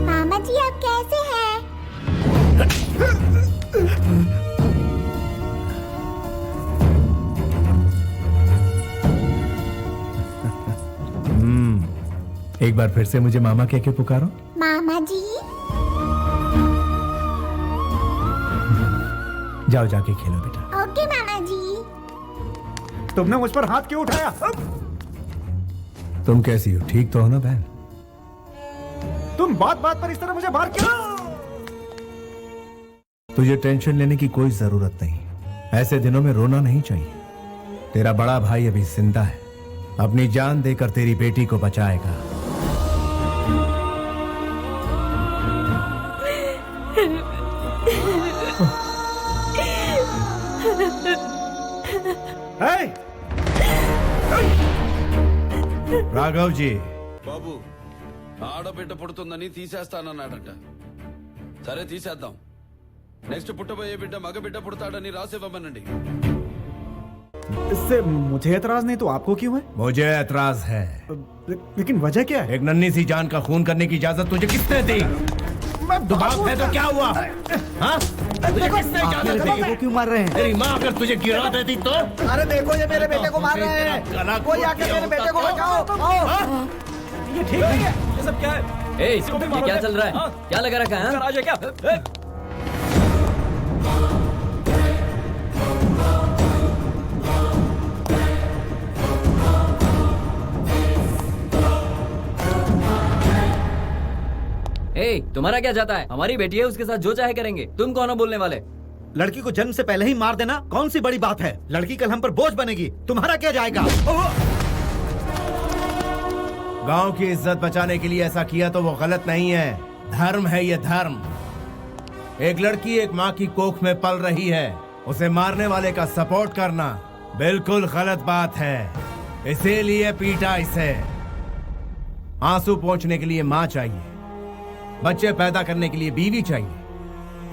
मामा जी आप कैसे हैं? एक बार फिर से मुझे मामा कह के पुकारो। मामा जी जाओ जाके खेलो बेटा। ओके मामा जी। तुमने मुझ पर हाथ क्यों उठाया? तुम कैसी हो? ठीक तो हो ना बहन? तुम बात बात पर इस तरह मुझे मार क्यों? तुझे टेंशन लेने की कोई जरूरत नहीं। ऐसे दिनों में रोना नहीं चाहिए। तेरा बड़ा भाई अभी जिंदा है, अपनी जान देकर तेरी बेटी को बचाएगा। రాఘవ్ జీ బాబు ఆడబిడ్డ పుడుతుందని తీసేస్తానన్నాడట. సరే తీసేద్దాం. నెక్స్ట్ పుట్టబోయే బిడ్డ మగ బిడ్డ పుడతాడని రాసివ్వమనండి. इससे मुझे एतराज नहीं तो आपको क्यों है? मुझे एतराज है। लेकिन वजह क्या है? एक नन्ही सी जान का खून करने की इजाजत तुझे किसने दी? तू बाप है तो क्या हुआ? हाँ? तुझे किसने इजाजत दी? को क्यों मार रहे हैं? तेरी माँ अगर तुझे गिरा देती तो? अरे देखो ये मेरे बेटे को मार रहे हैं। कोई आके मेरे बेटे को बचाओ। आओ। ये ठीक नहीं है। ये सब क्या है? ए, ये क्या चल रहा है? क्या लगा रखा है? राज है क्या? तुम्हारा क्या जाता है? हमारी बेटी है, उसके साथ जो चाहे करेंगे। तुम कौन हो बोलने वाले? लड़की को जन्म से पहले ही मार देना कौन सी बड़ी बात है? लड़की कल हम पर बोझ बनेगी, तुम्हारा क्या जाएगा? गांव की इज्जत बचाने के लिए ऐसा किया तो वो गलत नहीं है, धर्म है ये धर्म। एक लड़की एक माँ की कोख में पल रही है, उसे मारने वाले का सपोर्ट करना बिल्कुल गलत बात है। इसीलिए पीटा इसे। आंसू पोंछने के लिए माँ चाहिए, बच्चे पैदा करने के लिए बीवी चाहिए,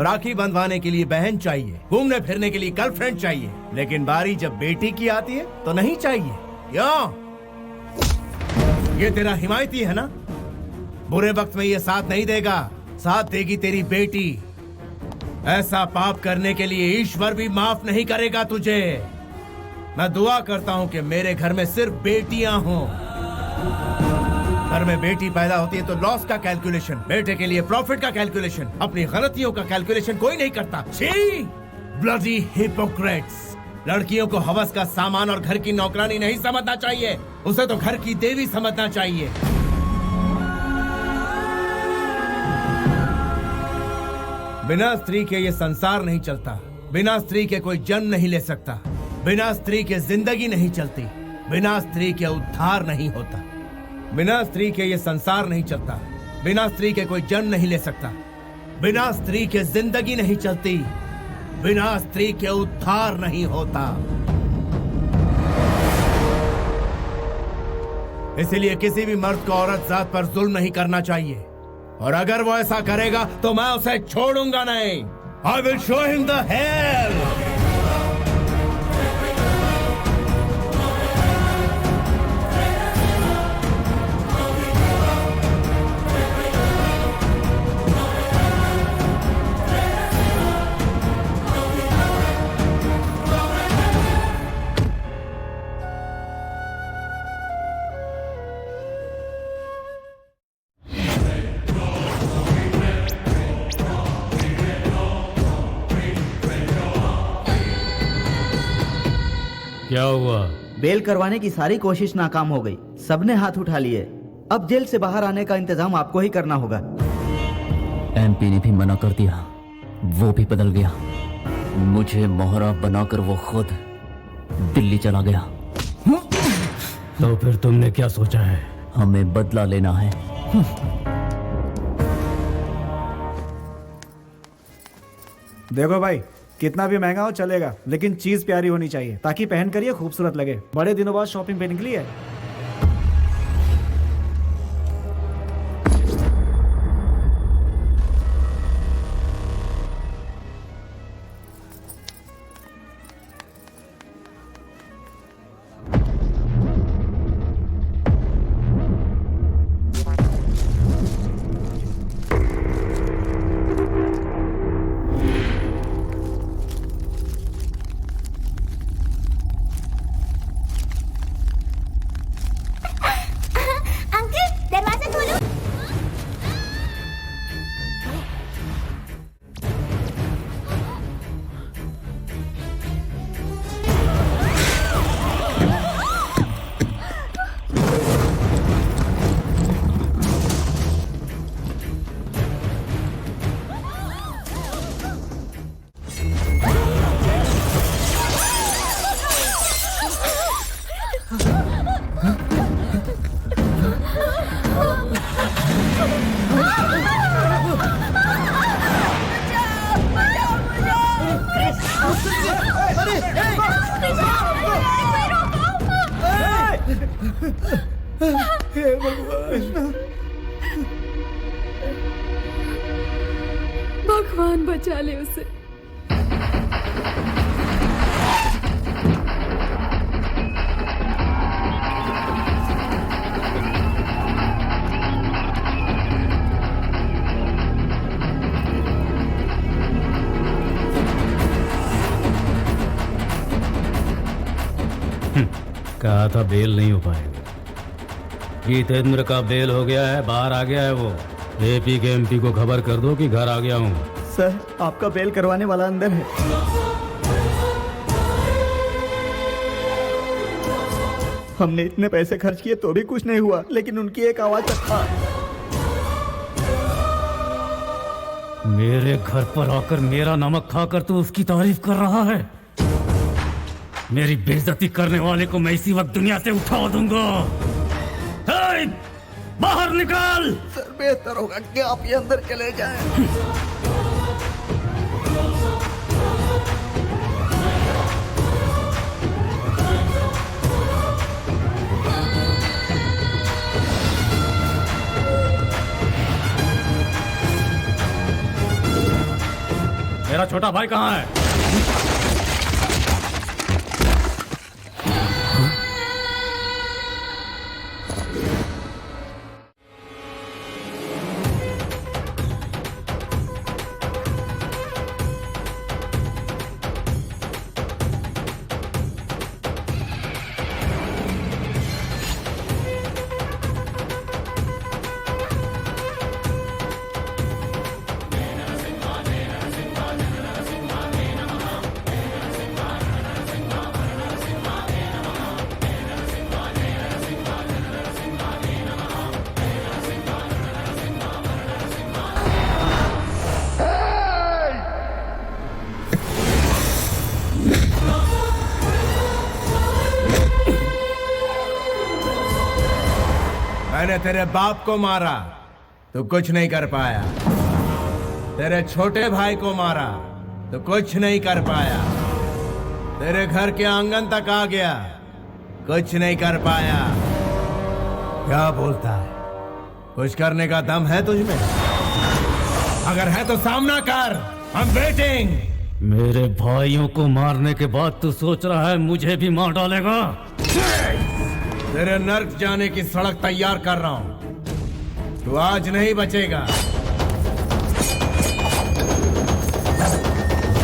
राखी बंधवाने के लिए बहन चाहिए, घूमने फिरने के लिए गर्लफ्रेंड चाहिए, लेकिन बारी जब बेटी की आती है तो नहीं चाहिए। क्यों? ये तेरा हिमायती है ना? बुरे वक्त में ये साथ नहीं देगा, साथ देगी तेरी बेटी। ऐसा पाप करने के लिए ईश्वर भी माफ नहीं करेगा तुझे। मैं दुआ करता हूँ कि मेरे घर में सिर्फ बेटियां हों। घर में बेटी पैदा होती है तो लॉस का कैलकुलेशन, बेटे के लिए प्रॉफिट का कैलकुलेशन, अपनी गलतियों का कैलकुलेशन कोई नहीं करता। छी! Bloody Hippocrates! लड़कियों को हवस का सामान और घर की नौकरानी नहीं समझना चाहिए, उसे तो घर की देवी समझना चाहिए। बिना स्त्री के ये संसार नहीं चलता, बिना स्त्री के कोई जन्म नहीं ले सकता, बिना स्त्री के जिंदगी नहीं चलती, बिना स्त्री के उद्धार नहीं होता। बिना स्त्री के ये संसार नहीं चलता, बिना स्त्री के कोई जन्म नहीं ले सकता, बिना स्त्री के जिंदगी नहीं चलती, बिना स्त्री के उद्धार नहीं होता। इसीलिए किसी भी मर्द को औरत जात पर जुल्म नहीं करना चाहिए, और अगर वो ऐसा करेगा तो मैं उसे छोड़ूंगा नहीं। I will show him the hell. क्या हुआ? बेल करवाने की सारी कोशिश नाकाम हो गई, सबने हाथ उठा लिए। अब जेल से बाहर आने का इंतजाम आपको ही करना होगा। एमपी ने भी मना कर दिया, वो भी बदल गया। मुझे मोहरा बनाकर वो खुद दिल्ली चला गया। तो फिर तुमने क्या सोचा है? हमें बदला लेना है। देखो भाई, कितना भी महंगा हो चलेगा, लेकिन चीज प्यारी होनी चाहिए ताकि पहन कर ये खूबसूरत लगे। बड़े दिनों बाद शॉपिंग पे निकली है। हे भगवान, भगवान बचा ले उसे। कहा था बेल नहीं हो पाएगा। जितेंद्र का बेल हो गया है, बाहर आ गया है वो। एपी के एमपी को खबर कर दो कि घर आ गया हूँ। सर, आपका बेल करवाने वाला अंदर है। हमने इतने पैसे खर्च किए तो भी कुछ नहीं हुआ, लेकिन उनकी एक आवाज तक था। मेरे घर पर आकर मेरा नमक खाकर तू उसकी तारीफ कर रहा है। मेरी बेइज्जती करने वाले को मैं इसी वक्त दुनिया से उठा दूंगा। हे, बाहर निकाल। सर, बेहतर होगा कि आप ये अंदर चले जाएं। मेरा छोटा भाई कहाँ है? मैंने तेरे बाप को मारा तो कुछ नहीं कर पाया, तेरे छोटे भाई को मारा तो कुछ नहीं कर पाया, तेरे घर के आंगन तक आ गया, कुछ नहीं कर पाया। क्या बोलता है? कुछ करने का दम है तुझ में? अगर है तो सामना कर। I'm waiting। मेरे भाइयों को मारने के बाद तू सोच रहा है मुझे भी मार डालेगा? तेरे नर्क जाने की सड़क तैयार कर रहा हूं, तू आज नहीं बचेगा।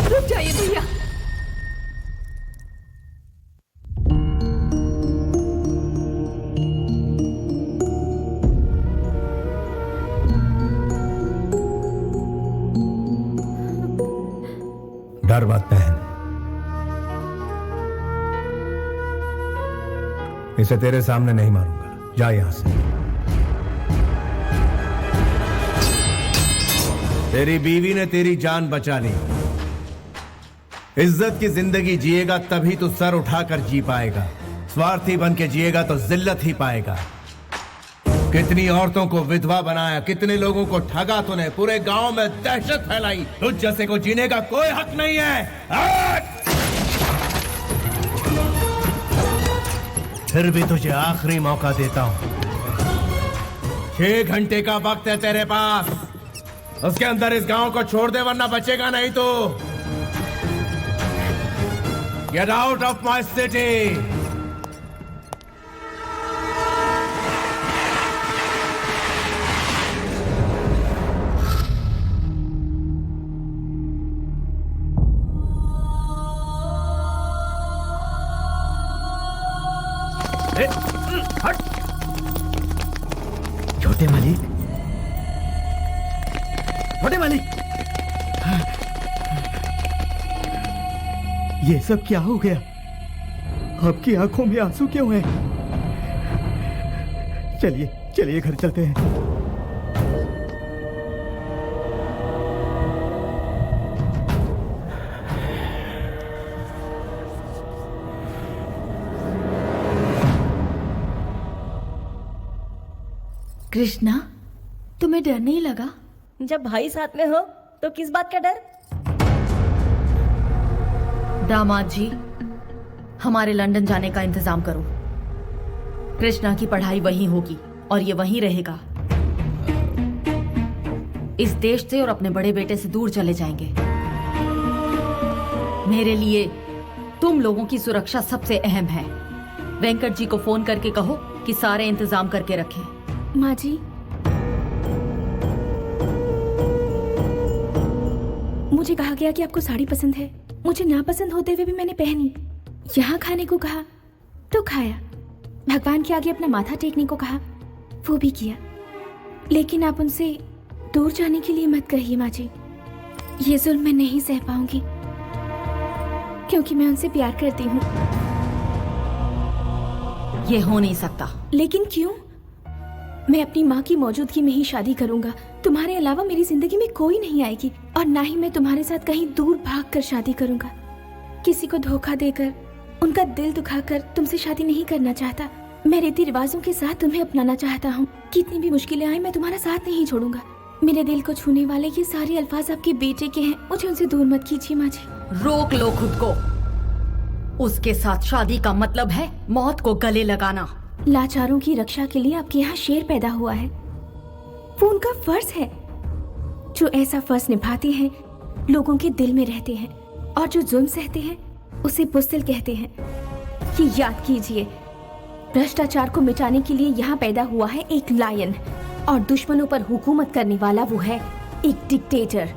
रुक जाइए भैया। डर मत बहन, इसे तेरे सामने नहीं मारूंगा। जा यहां से। तेरी बीवी ने तेरी जान बचा ली। इज्जत की जिंदगी जिएगा तभी तो सर उठाकर जी पाएगा। स्वार्थी बन के जिएगा तो जिल्लत ही पाएगा। कितनी औरतों को विधवा बनाया, कितने लोगों को ठगा तूने, पूरे गांव में दहशत फैलाई। तुझ जैसे को जीने का कोई हक नहीं है। फिर भी तुझे आखिरी मौका देता हूं। 6 घंटे का वक्त है तेरे पास, उसके अंदर इस गांव को छोड़ दे वरना बचेगा नहीं तो। Get out of my city. छोटे मालिक, छोटे मालिक, ये सब क्या हो गया? आपकी आंखों में आंसू क्यों हैं? चलिए चलिए घर चलते हैं। कृष्णा, तुम्हें डर नहीं लगा? जब भाई साथ में हो तो किस बात का डर? दामाद जी, हमारे लंदन जाने का इंतजाम करो। कृष्णा की पढ़ाई वहीं होगी और ये वहीं रहेगा। इस देश से और अपने बड़े बेटे से दूर चले जाएंगे। मेरे लिए तुम लोगों की सुरक्षा सबसे अहम है। वेंकट जी को फोन करके कहो कि सारे इंतजाम करके रखें। माँ जी, मुझे कहा गया कि आपको साड़ी पसंद है। मुझे ना पसंद होते हुए भी मैंने पहनी। यहाँ खाने को कहा तो खाया। भगवान के आगे अपना माथा टेकने को कहा, वो भी किया। लेकिन आप उनसे दूर जाने के लिए मत कहिए माँ जी। ये जुल्म मैं नहीं सह पाऊंगी, क्योंकि मैं उनसे प्यार करती हूँ। ये हो नहीं सकता। लेकिन क्यों? मैं अपनी माँ की मौजूदगी में ही शादी करूंगा। तुम्हारे अलावा मेरी जिंदगी में कोई नहीं आएगी, और ना ही मैं तुम्हारे साथ कहीं दूर भागकर शादी करूंगा। किसी को धोखा देकर, उनका दिल दुखाकर तुमसे शादी नहीं करना चाहता। मैं रीति रिवाजों के साथ तुम्हें अपनाना चाहता हूँ। कितनी भी मुश्किलें आए, मैं तुम्हारा साथ नहीं छोड़ूंगा। मेरे दिल को छूने वाले ये सारे अल्फाज आपके बेटे के हैं। मुझे उनसे दूर मत कीजिए माँ जी। रोक लो खुद को। उसके साथ शादी का मतलब है मौत को गले लगाना। लाचारों की रक्षा के लिए आपके यहाँ शेर पैदा हुआ है। वो उनका फर्ज है। जो ऐसा फर्ज निभाते हैं, लोगों के दिल में रहते हैं, और जो जुल्म सहते हैं उसे बुज़दिल कहते हैं। ये याद कीजिए, भ्रष्टाचार को मिटाने के लिए यहाँ पैदा हुआ है एक लायन, और दुश्मनों पर हुकूमत करने वाला वो है एक डिक्टेटर।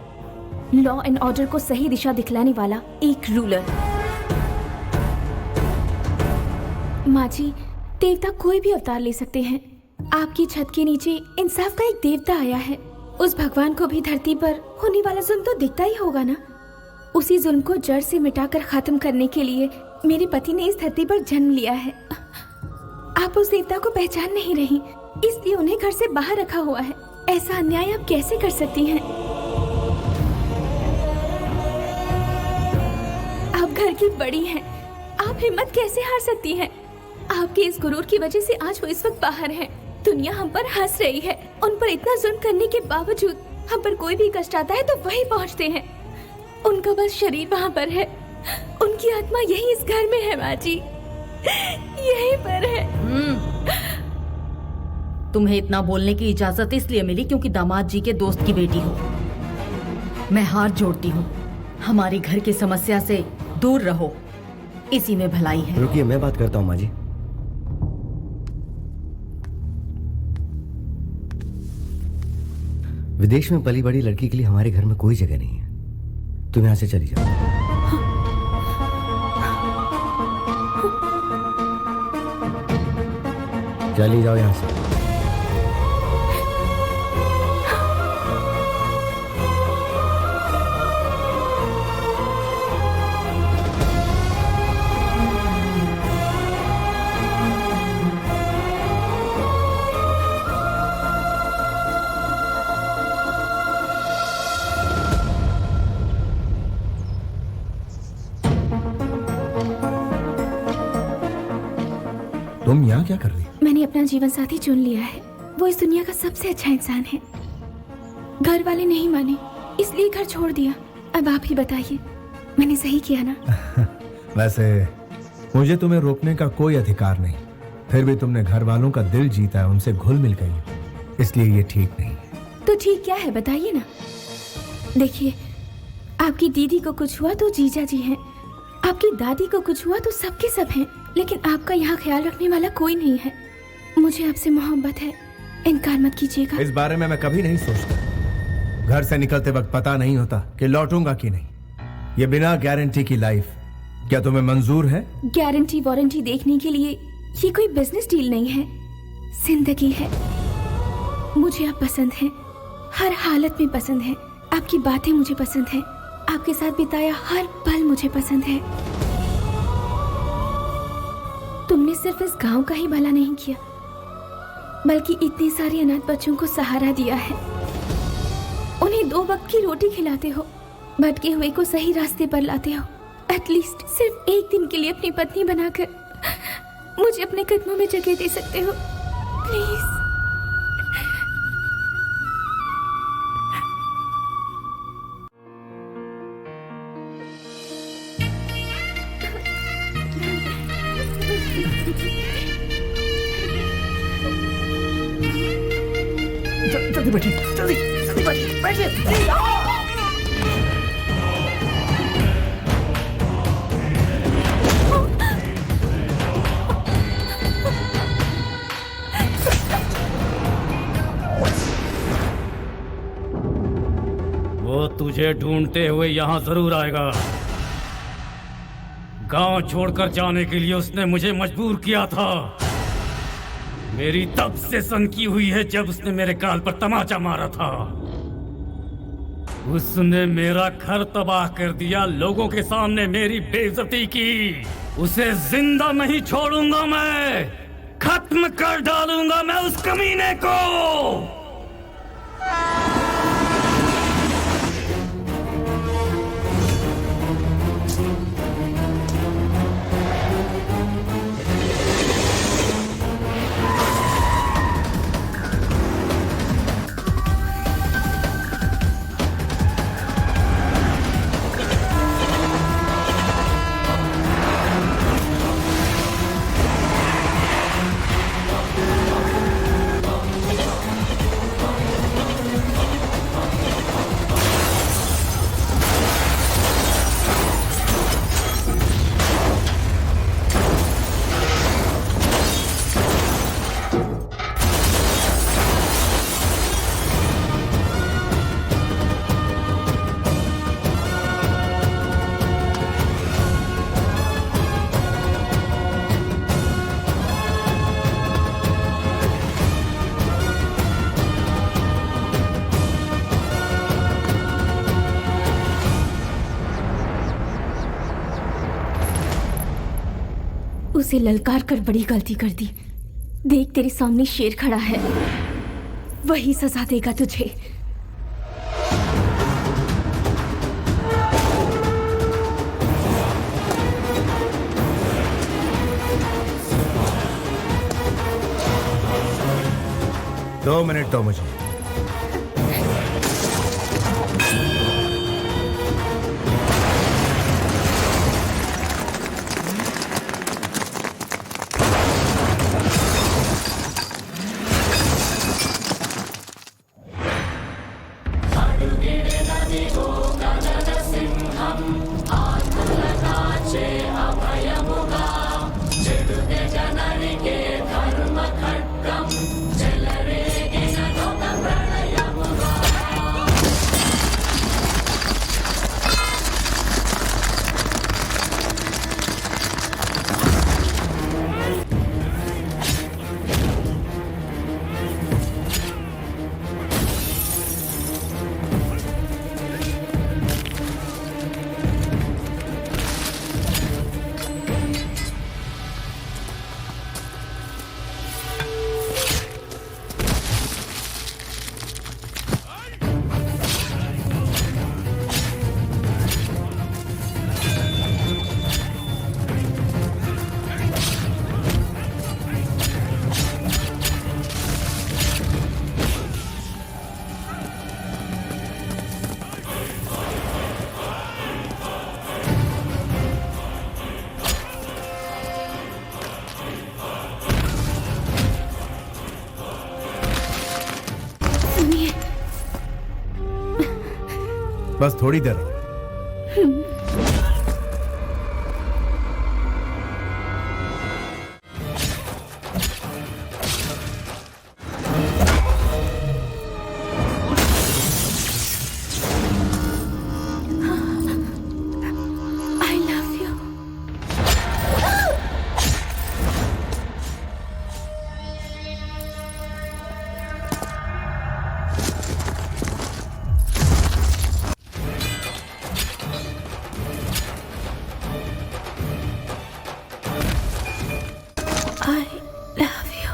लॉ एंड ऑर्डर को सही दिशा दिखलाने वाला एक रूलर। माँ जी, देवता कोई भी अवतार ले सकते हैं। आपकी छत के नीचे इंसाफ का एक देवता आया है। उस भगवान को भी धरती पर होने वाला जुल्म तो दिखता ही होगा ना। उसी जुल्म को जड़ से मिटाकर खत्म करने के लिए मेरे पति ने इस धरती पर जन्म लिया है। आप उस देवता को पहचान नहीं रही, इसलिए उन्हें घर से बाहर रखा हुआ है। ऐसा अन्याय आप कैसे कर सकती हैं? आप घर की बड़ी हैं, आप हिम्मत कैसे हार सकती हैं? आपके इस गुरूर की वजह से आज वो इस वक्त बाहर हैं। दुनिया हम पर हंस रही है। उन पर इतना जुल्म करने के बावजूद हम पर कोई भी कष्ट आता है तो वही पहुंचते हैं। उनका बस शरीर वहाँ पर है, उनकी आत्मा यही इस घर में है माँ जी, यहीं पर है। तुम्हें इतना बोलने की इजाजत इसलिए मिली क्योंकि दामाद जी के दोस्त की बेटी हो। मैं हाथ जोड़ती हूँ, हमारी घर की समस्या से दूर रहो, इसी में भलाई है। रुकिए, मैं बात करता हूँ माँ जी। विदेश में पली बड़ी लड़की के लिए हमारे घर में कोई जगह नहीं है। तुम यहाँ से चली जाओ। चली जाओ यहाँ से। तुम यहाँ क्या कर रही हो? मैंने अपना जीवन साथी चुन लिया है। वो इस दुनिया का सबसे अच्छा इंसान है। घर वाले नहीं माने, इसलिए घर छोड़ दिया। अब आप ही बताइए, मैंने सही किया ना? वैसे मुझे तुम्हें रोकने का कोई अधिकार नहीं, फिर भी तुमने घर वालों का दिल जीता है, उनसे घुल मिल गई, इसलिए ये ठीक नहीं है। तो ठीक क्या है बताइए ना। देखिए, आपकी दीदी को कुछ हुआ तो जीजा जी हैं, आपकी दादी को कुछ हुआ तो सबके सब हैं, लेकिन आपका यहाँ ख्याल रखने वाला कोई नहीं है। मुझे आपसे मोहब्बत है, इनकार मत कीजिएगा। इस बारे में मैं कभी नहीं सोचता। घर से निकलते वक्त पता नहीं होता कि लौटूंगा कि नहीं। ये बिना गारंटी की लाइफ क्या तुम्हें मंजूर है? गारंटी वारंटी देखने के लिए ये कोई बिजनेस डील नहीं है, जिंदगी है। मुझे आप पसंद हैं, हर हालत में पसंद है। आपकी बातें मुझे पसंद है, आपके साथ बिताया हर पल मुझे पसंद है। तुमने सिर्फ इस गांव का ही भला नहीं किया, बल्कि इतने सारे अनाथ बच्चों को सहारा दिया है। उन्हें 2 वक्त की रोटी खिलाते हो, भटके हुए को सही रास्ते पर लाते हो। एटलीस्ट सिर्फ एक दिन के लिए अपनी पत्नी बनाकर मुझे अपने कदमों में जगह दे सकते हो, प्लीज। जल्दी बैठिए, जल्दी जल्दी बैठिए, बैठिए। वो तुझे ढूंढते हुए यहाँ जरूर आएगा। गांव छोड़कर जाने के लिए उसने मुझे मजबूर किया था। मेरी तब से सनकी हुई है जब उसने मेरे गाल पर तमाचा मारा था। उसने मेरा घर तबाह कर दिया, लोगों के सामने मेरी बेइज्जती की। उसे जिंदा नहीं छोड़ूंगा मैं, खत्म कर डालूंगा मैं उस कमीने को। उसे ललकार कर बड़ी गलती कर दी। देख तेरे सामने शेर खड़ा है, वही सजा देगा तुझे। दो मिनट दो मुझे। बस थोड़ी देर और। I love you. I love you.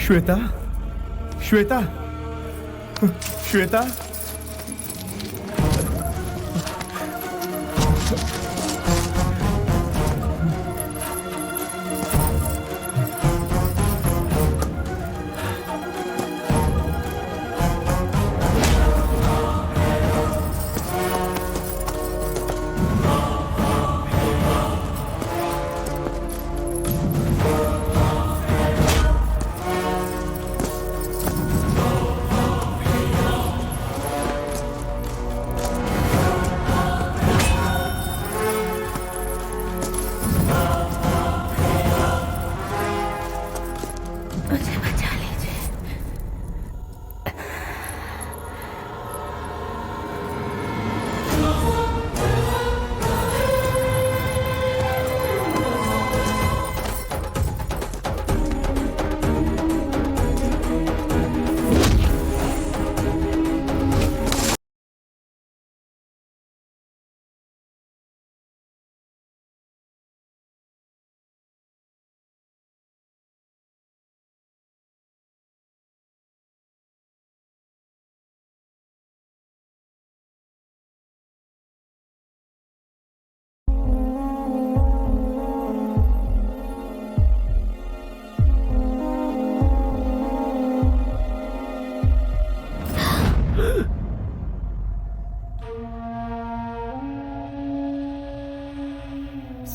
Shweta, Shweta, Shweta.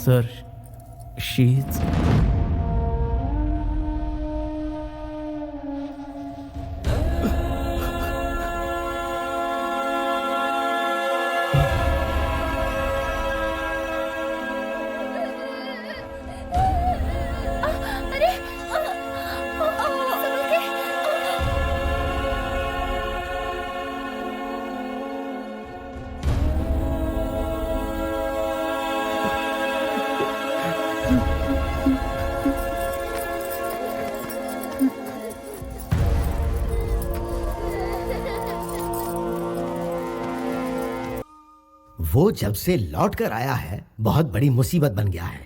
Sir, she's... वो जब से लौट कर आया है बहुत बड़ी मुसीबत बन गया है।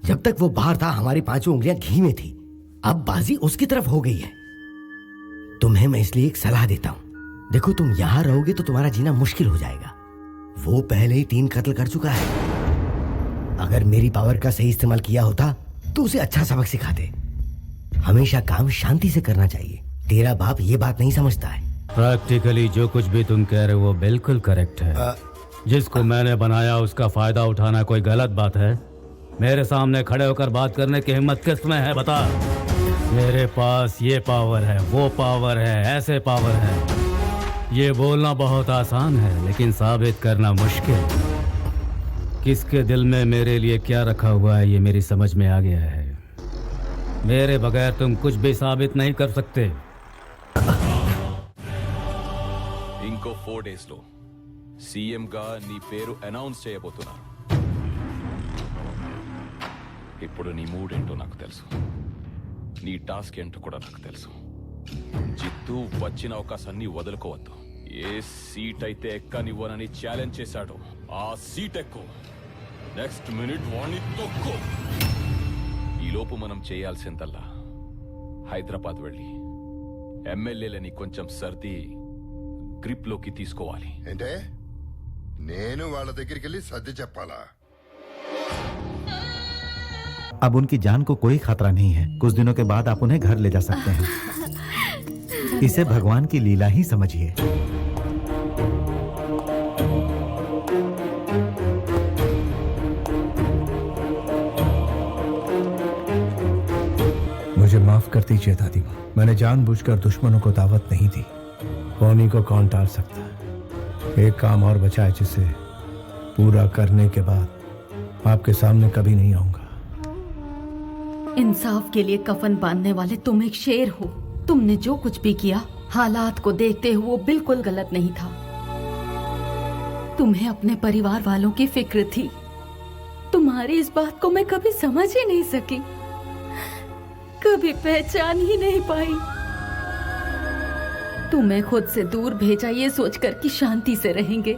जब तक वो बाहर था हमारी पांचों उंगलियां घी में थी, अब बाजी उसकी तरफ हो गई है। तुम्हें मैं इसलिए एक सलाह देता हूं। देखो, तुम यहां रहोगे तो तुम्हारा जीना मुश्किल हो जाएगा। वो पहले ही 3 कत्ल कर चुका है। अगर मेरी पावर का सही इस्तेमाल किया होता तो उसे अच्छा सबक सिखाते। हमेशा काम शांति से करना चाहिए। तेरा बाप ये बात नहीं समझता है। प्रैक्टिकली जो कुछ भी तुम कह रहे हो वो बिल्कुल करेक्ट है। जिसको मैंने बनाया उसका फायदा उठाना कोई गलत बात है? मेरे सामने खड़े होकर बात करने की हिम्मत किस में है, बता। मेरे पास ये पावर है, वो पावर है, ऐसे पावर है। ये बोलना बहुत आसान है लेकिन साबित करना मुश्किल। किसके दिल में मेरे लिए क्या रखा हुआ है ये मेरी समझ में आ गया है। मेरे बगैर तुम कुछ भी साबित नहीं कर सकते। इंको 4 days लो సీఎం గా నీ పేరు అనౌన్స్ చేయబోతున్నా. ఇప్పుడు నీ మూడ్ ఏంటో నాకు తెలుసు, నీ టాస్క్ ఏంటో కూడా నాకు తెలుసు. జిత్తు వచ్చిన అవకాశాన్ని వదులుకోవద్దు. ఏ సీట్ అయితే ఎక్కనివ్వనని ఛాలెంజ్ చేశాడో ఆ సీట్ ఎక్కు. నెక్స్ట్ మినిట్ వాణ్ణి తొక్కు. ఈలోపు మనం చేయాల్సిందల్లా హైదరాబాద్ వెళ్ళి ఎమ్మెల్యేలని కొంచెం సర్ది గ్రిప్ లోకి తీసుకోవాలి. ఏంటే నేను వాళ్ళ దగ్గరికి వెళ్ళి సర్ది చెప్పాలా? अब उनकी जान को कोई खतरा नहीं है। कुछ दिनों के बाद आप उन्हें घर ले जा सकते हैं। इसे भगवान की लीला ही समझिए। मुझे माफ कर दीजिए दादी माँ। मैंने जानबूझकर दुश्मनों को दावत नहीं दी। होनी को कौन टाल सकता है? एक काम और बचा है जिसे पूरा करने के बाद आपके सामने कभी नहीं आऊंगा। इंसाफ के लिए कफन बांधने वाले तुम एक शेर हो। तुमने जो कुछ भी किया हालात को देखते हुए वो बिल्कुल गलत नहीं था। तुम्हें अपने परिवार वालों की फिक्र थी। तुम्हारी इस बात को मैं कभी समझ ही नहीं सकी, कभी पहचान ही नहीं पाई। तुम्हें खुद से दूर भेजा ये सोचकर कि शांति से रहेंगे,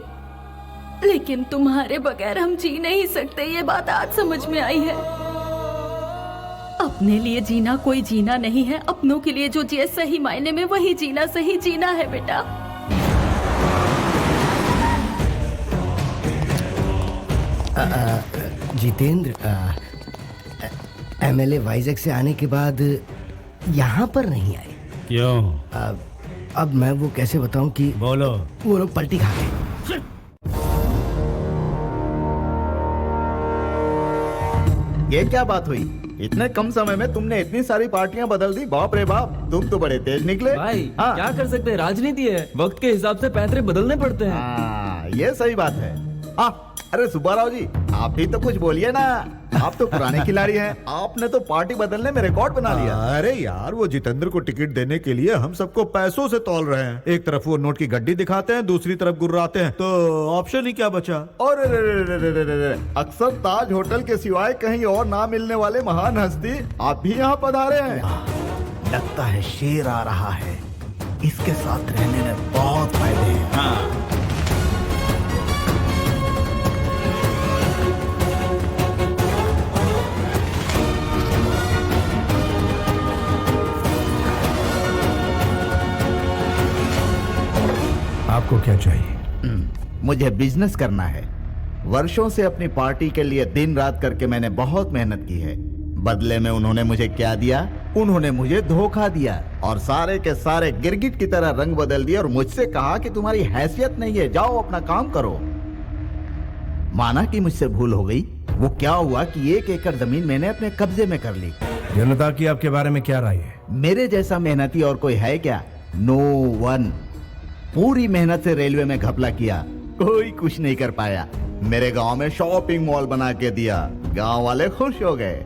लेकिन तुम्हारे बगैर हम जी नहीं सकते। ये बात आज समझ में आई है। अब अपने लिए जीना कोई जीना नहीं है, अपनों के लिए जो जिए सही मायने में वही जीना सही जीना है बेटा। जितेंद्र, एमएलए वाइजैक से आने के बाद यहाँ पर नहीं आए। क्यों? अब मैं वो कैसे बताऊं कि बोलो। वो लोग पलटी खा गए। ये क्या बात हुई? इतने कम समय में तुमने इतनी सारी पार्टियां बदल दी। बाप रे बाप, तुम तो बड़े तेज निकले। भाई हाँ। क्या कर सकते हैं, राजनीति है, वक्त के हिसाब से पैतरे बदलने पड़ते हैं। हाँ, ये सही बात है। अरे सुब्बाराव जी, आप भी तो कुछ बोलिए ना। आप तो पुराने खिलाड़ी हैं, आपने तो पार्टी बदलने में रिकॉर्ड बना लिया। अरे यार, वो जितेंद्र को टिकट देने के लिए हम सबको पैसों से तौल रहे हैं। एक तरफ वो नोट की गड्डी दिखाते हैं, दूसरी तरफ गुर्राते हैं, तो ऑप्शन ही क्या बचा। और अक्सर ताज होटल के सिवाय कहीं और ना मिलने वाले महान हस्ती आप भी यहाँ पधारे हैं। लगता है शेर आ रहा है, इसके साथ रहने में बहुत फायदे हैं। हाँ। आपको क्या चाहिए? मुझे बिजनेस करना है। वर्षों से अपनी पार्टी के लिए दिन रात करके मैंने बहुत मेहनत की है। बदले में उन्होंने मुझे क्या दिया? उन्होंने मुझे धोखा दिया और सारे के सारे गिरगिट की तरह रंग बदल दिए और मुझसे कहा कि तुम्हारी हैसियत नहीं है, जाओ अपना काम करो। माना कि मुझसे भूल हो गई। वो क्या हुआ कि 1 एकड़ जमीन मैंने अपने कब्जे में कर ली। जनता की आपके बारे में क्या राय है? मेरे जैसा मेहनती और कोई है क्या? No one. पूरी मेहनत से रेलवे में घपला किया, कोई कुछ नहीं कर पाया। मेरे गांव में शॉपिंग मॉल बना के दिया, गांव वाले खुश हो गए।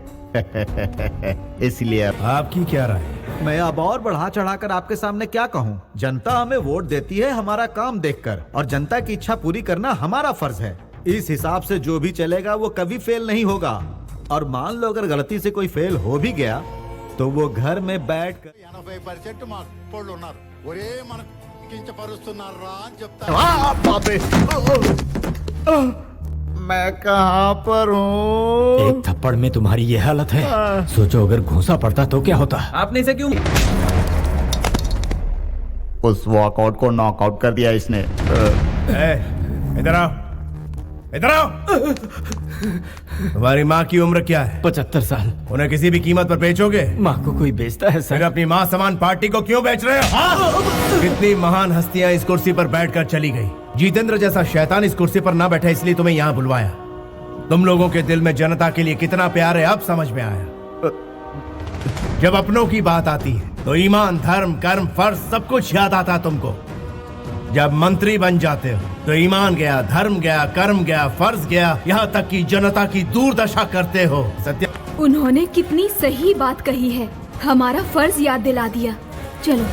इसलिए आपकी क्या राय? मैं अब और बढ़ा चढ़ाकर आपके सामने क्या कहूँ। जनता हमें वोट देती है हमारा काम देखकर, और जनता की इच्छा पूरी करना हमारा फर्ज है। इस हिसाब से जो भी चलेगा वो कभी फेल नहीं होगा। और मान लो अगर गलती से कोई फेल हो भी गया तो वो घर में बैठ कर मैं कहाँ पर हूँ? एक थप्पड़ में तुम्हारी ये हालत है, सोचो अगर घूंसा पड़ता तो क्या होता। आपने इसे क्यों? उस वॉकआउट को नॉकआउट कर दिया इसने। इधर आओ, इधर आओ। तुम्हारी माँ की उम्र क्या है? 75 साल। उन्हें किसी भी कीमत पर बेचोगे? माँ को कोई बेचता है सर? फिर अपनी माँ समान पार्टी को क्यों बेच रहे हो? कितनी महान हस्तियां इस कुर्सी पर बैठकर चली गई। जितेंद्र जैसा शैतान इस कुर्सी पर ना बैठा, इसलिए तुम्हें यहाँ बुलवाया। तुम लोगों के दिल में जनता के लिए कितना प्यार है अब समझ में आया। जब अपनों की बात आती है तो ईमान, धर्म, कर्म, फर्ज सब कुछ याद आता तुमको। जब मंत्री बन जाते हो तो ईमान गया, धर्म गया, कर्म गया, फर्ज गया, यहाँ तक कि जनता की दुर्दशा करते हो। सत्य। उन्होंने कितनी सही बात कही है, हमारा फर्ज याद दिला दिया। चलो।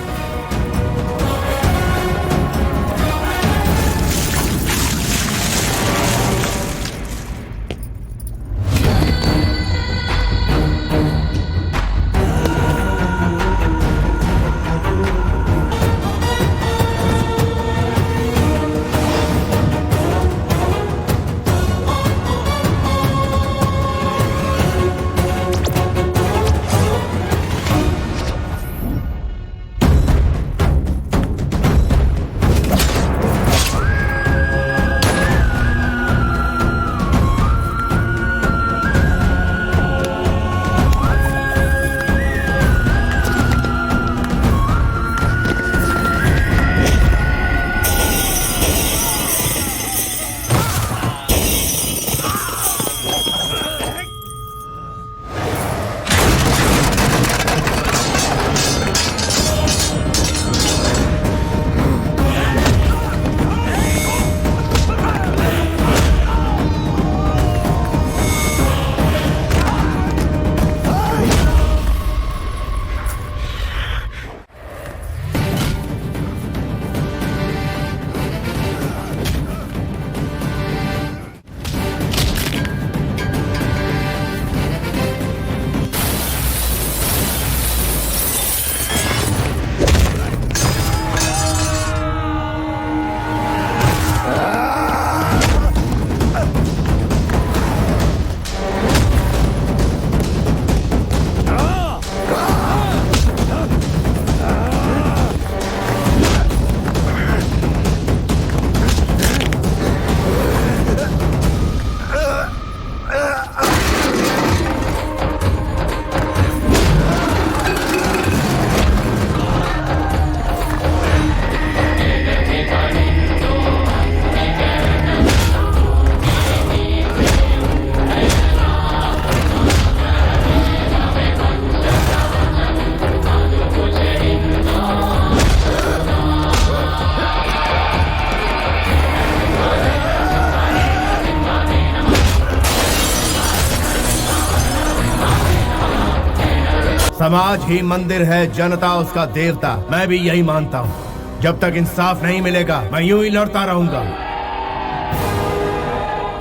समाज ही मंदिर है, जनता उसका देवता। मैं भी यही मानता हूँ। जब तक इंसाफ नहीं मिलेगा मैं यूं ही लड़ता रहूंगा।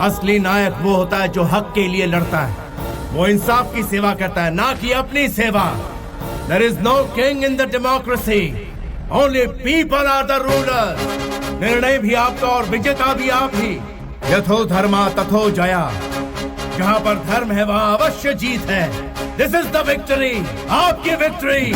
असली नायक वो होता है जो हक के लिए लड़ता है, वो इंसाफ की सेवा करता है, ना कि अपनी सेवा। There is no king in the democracy. Only people are the rulers. निर्णय भी आपका और विजेता भी आप ही। यथो धर्मा तथो जया। जहाँ पर धर्म है वहाँ अवश्य जीत है। This is the victory. आपकी विक्ट्री।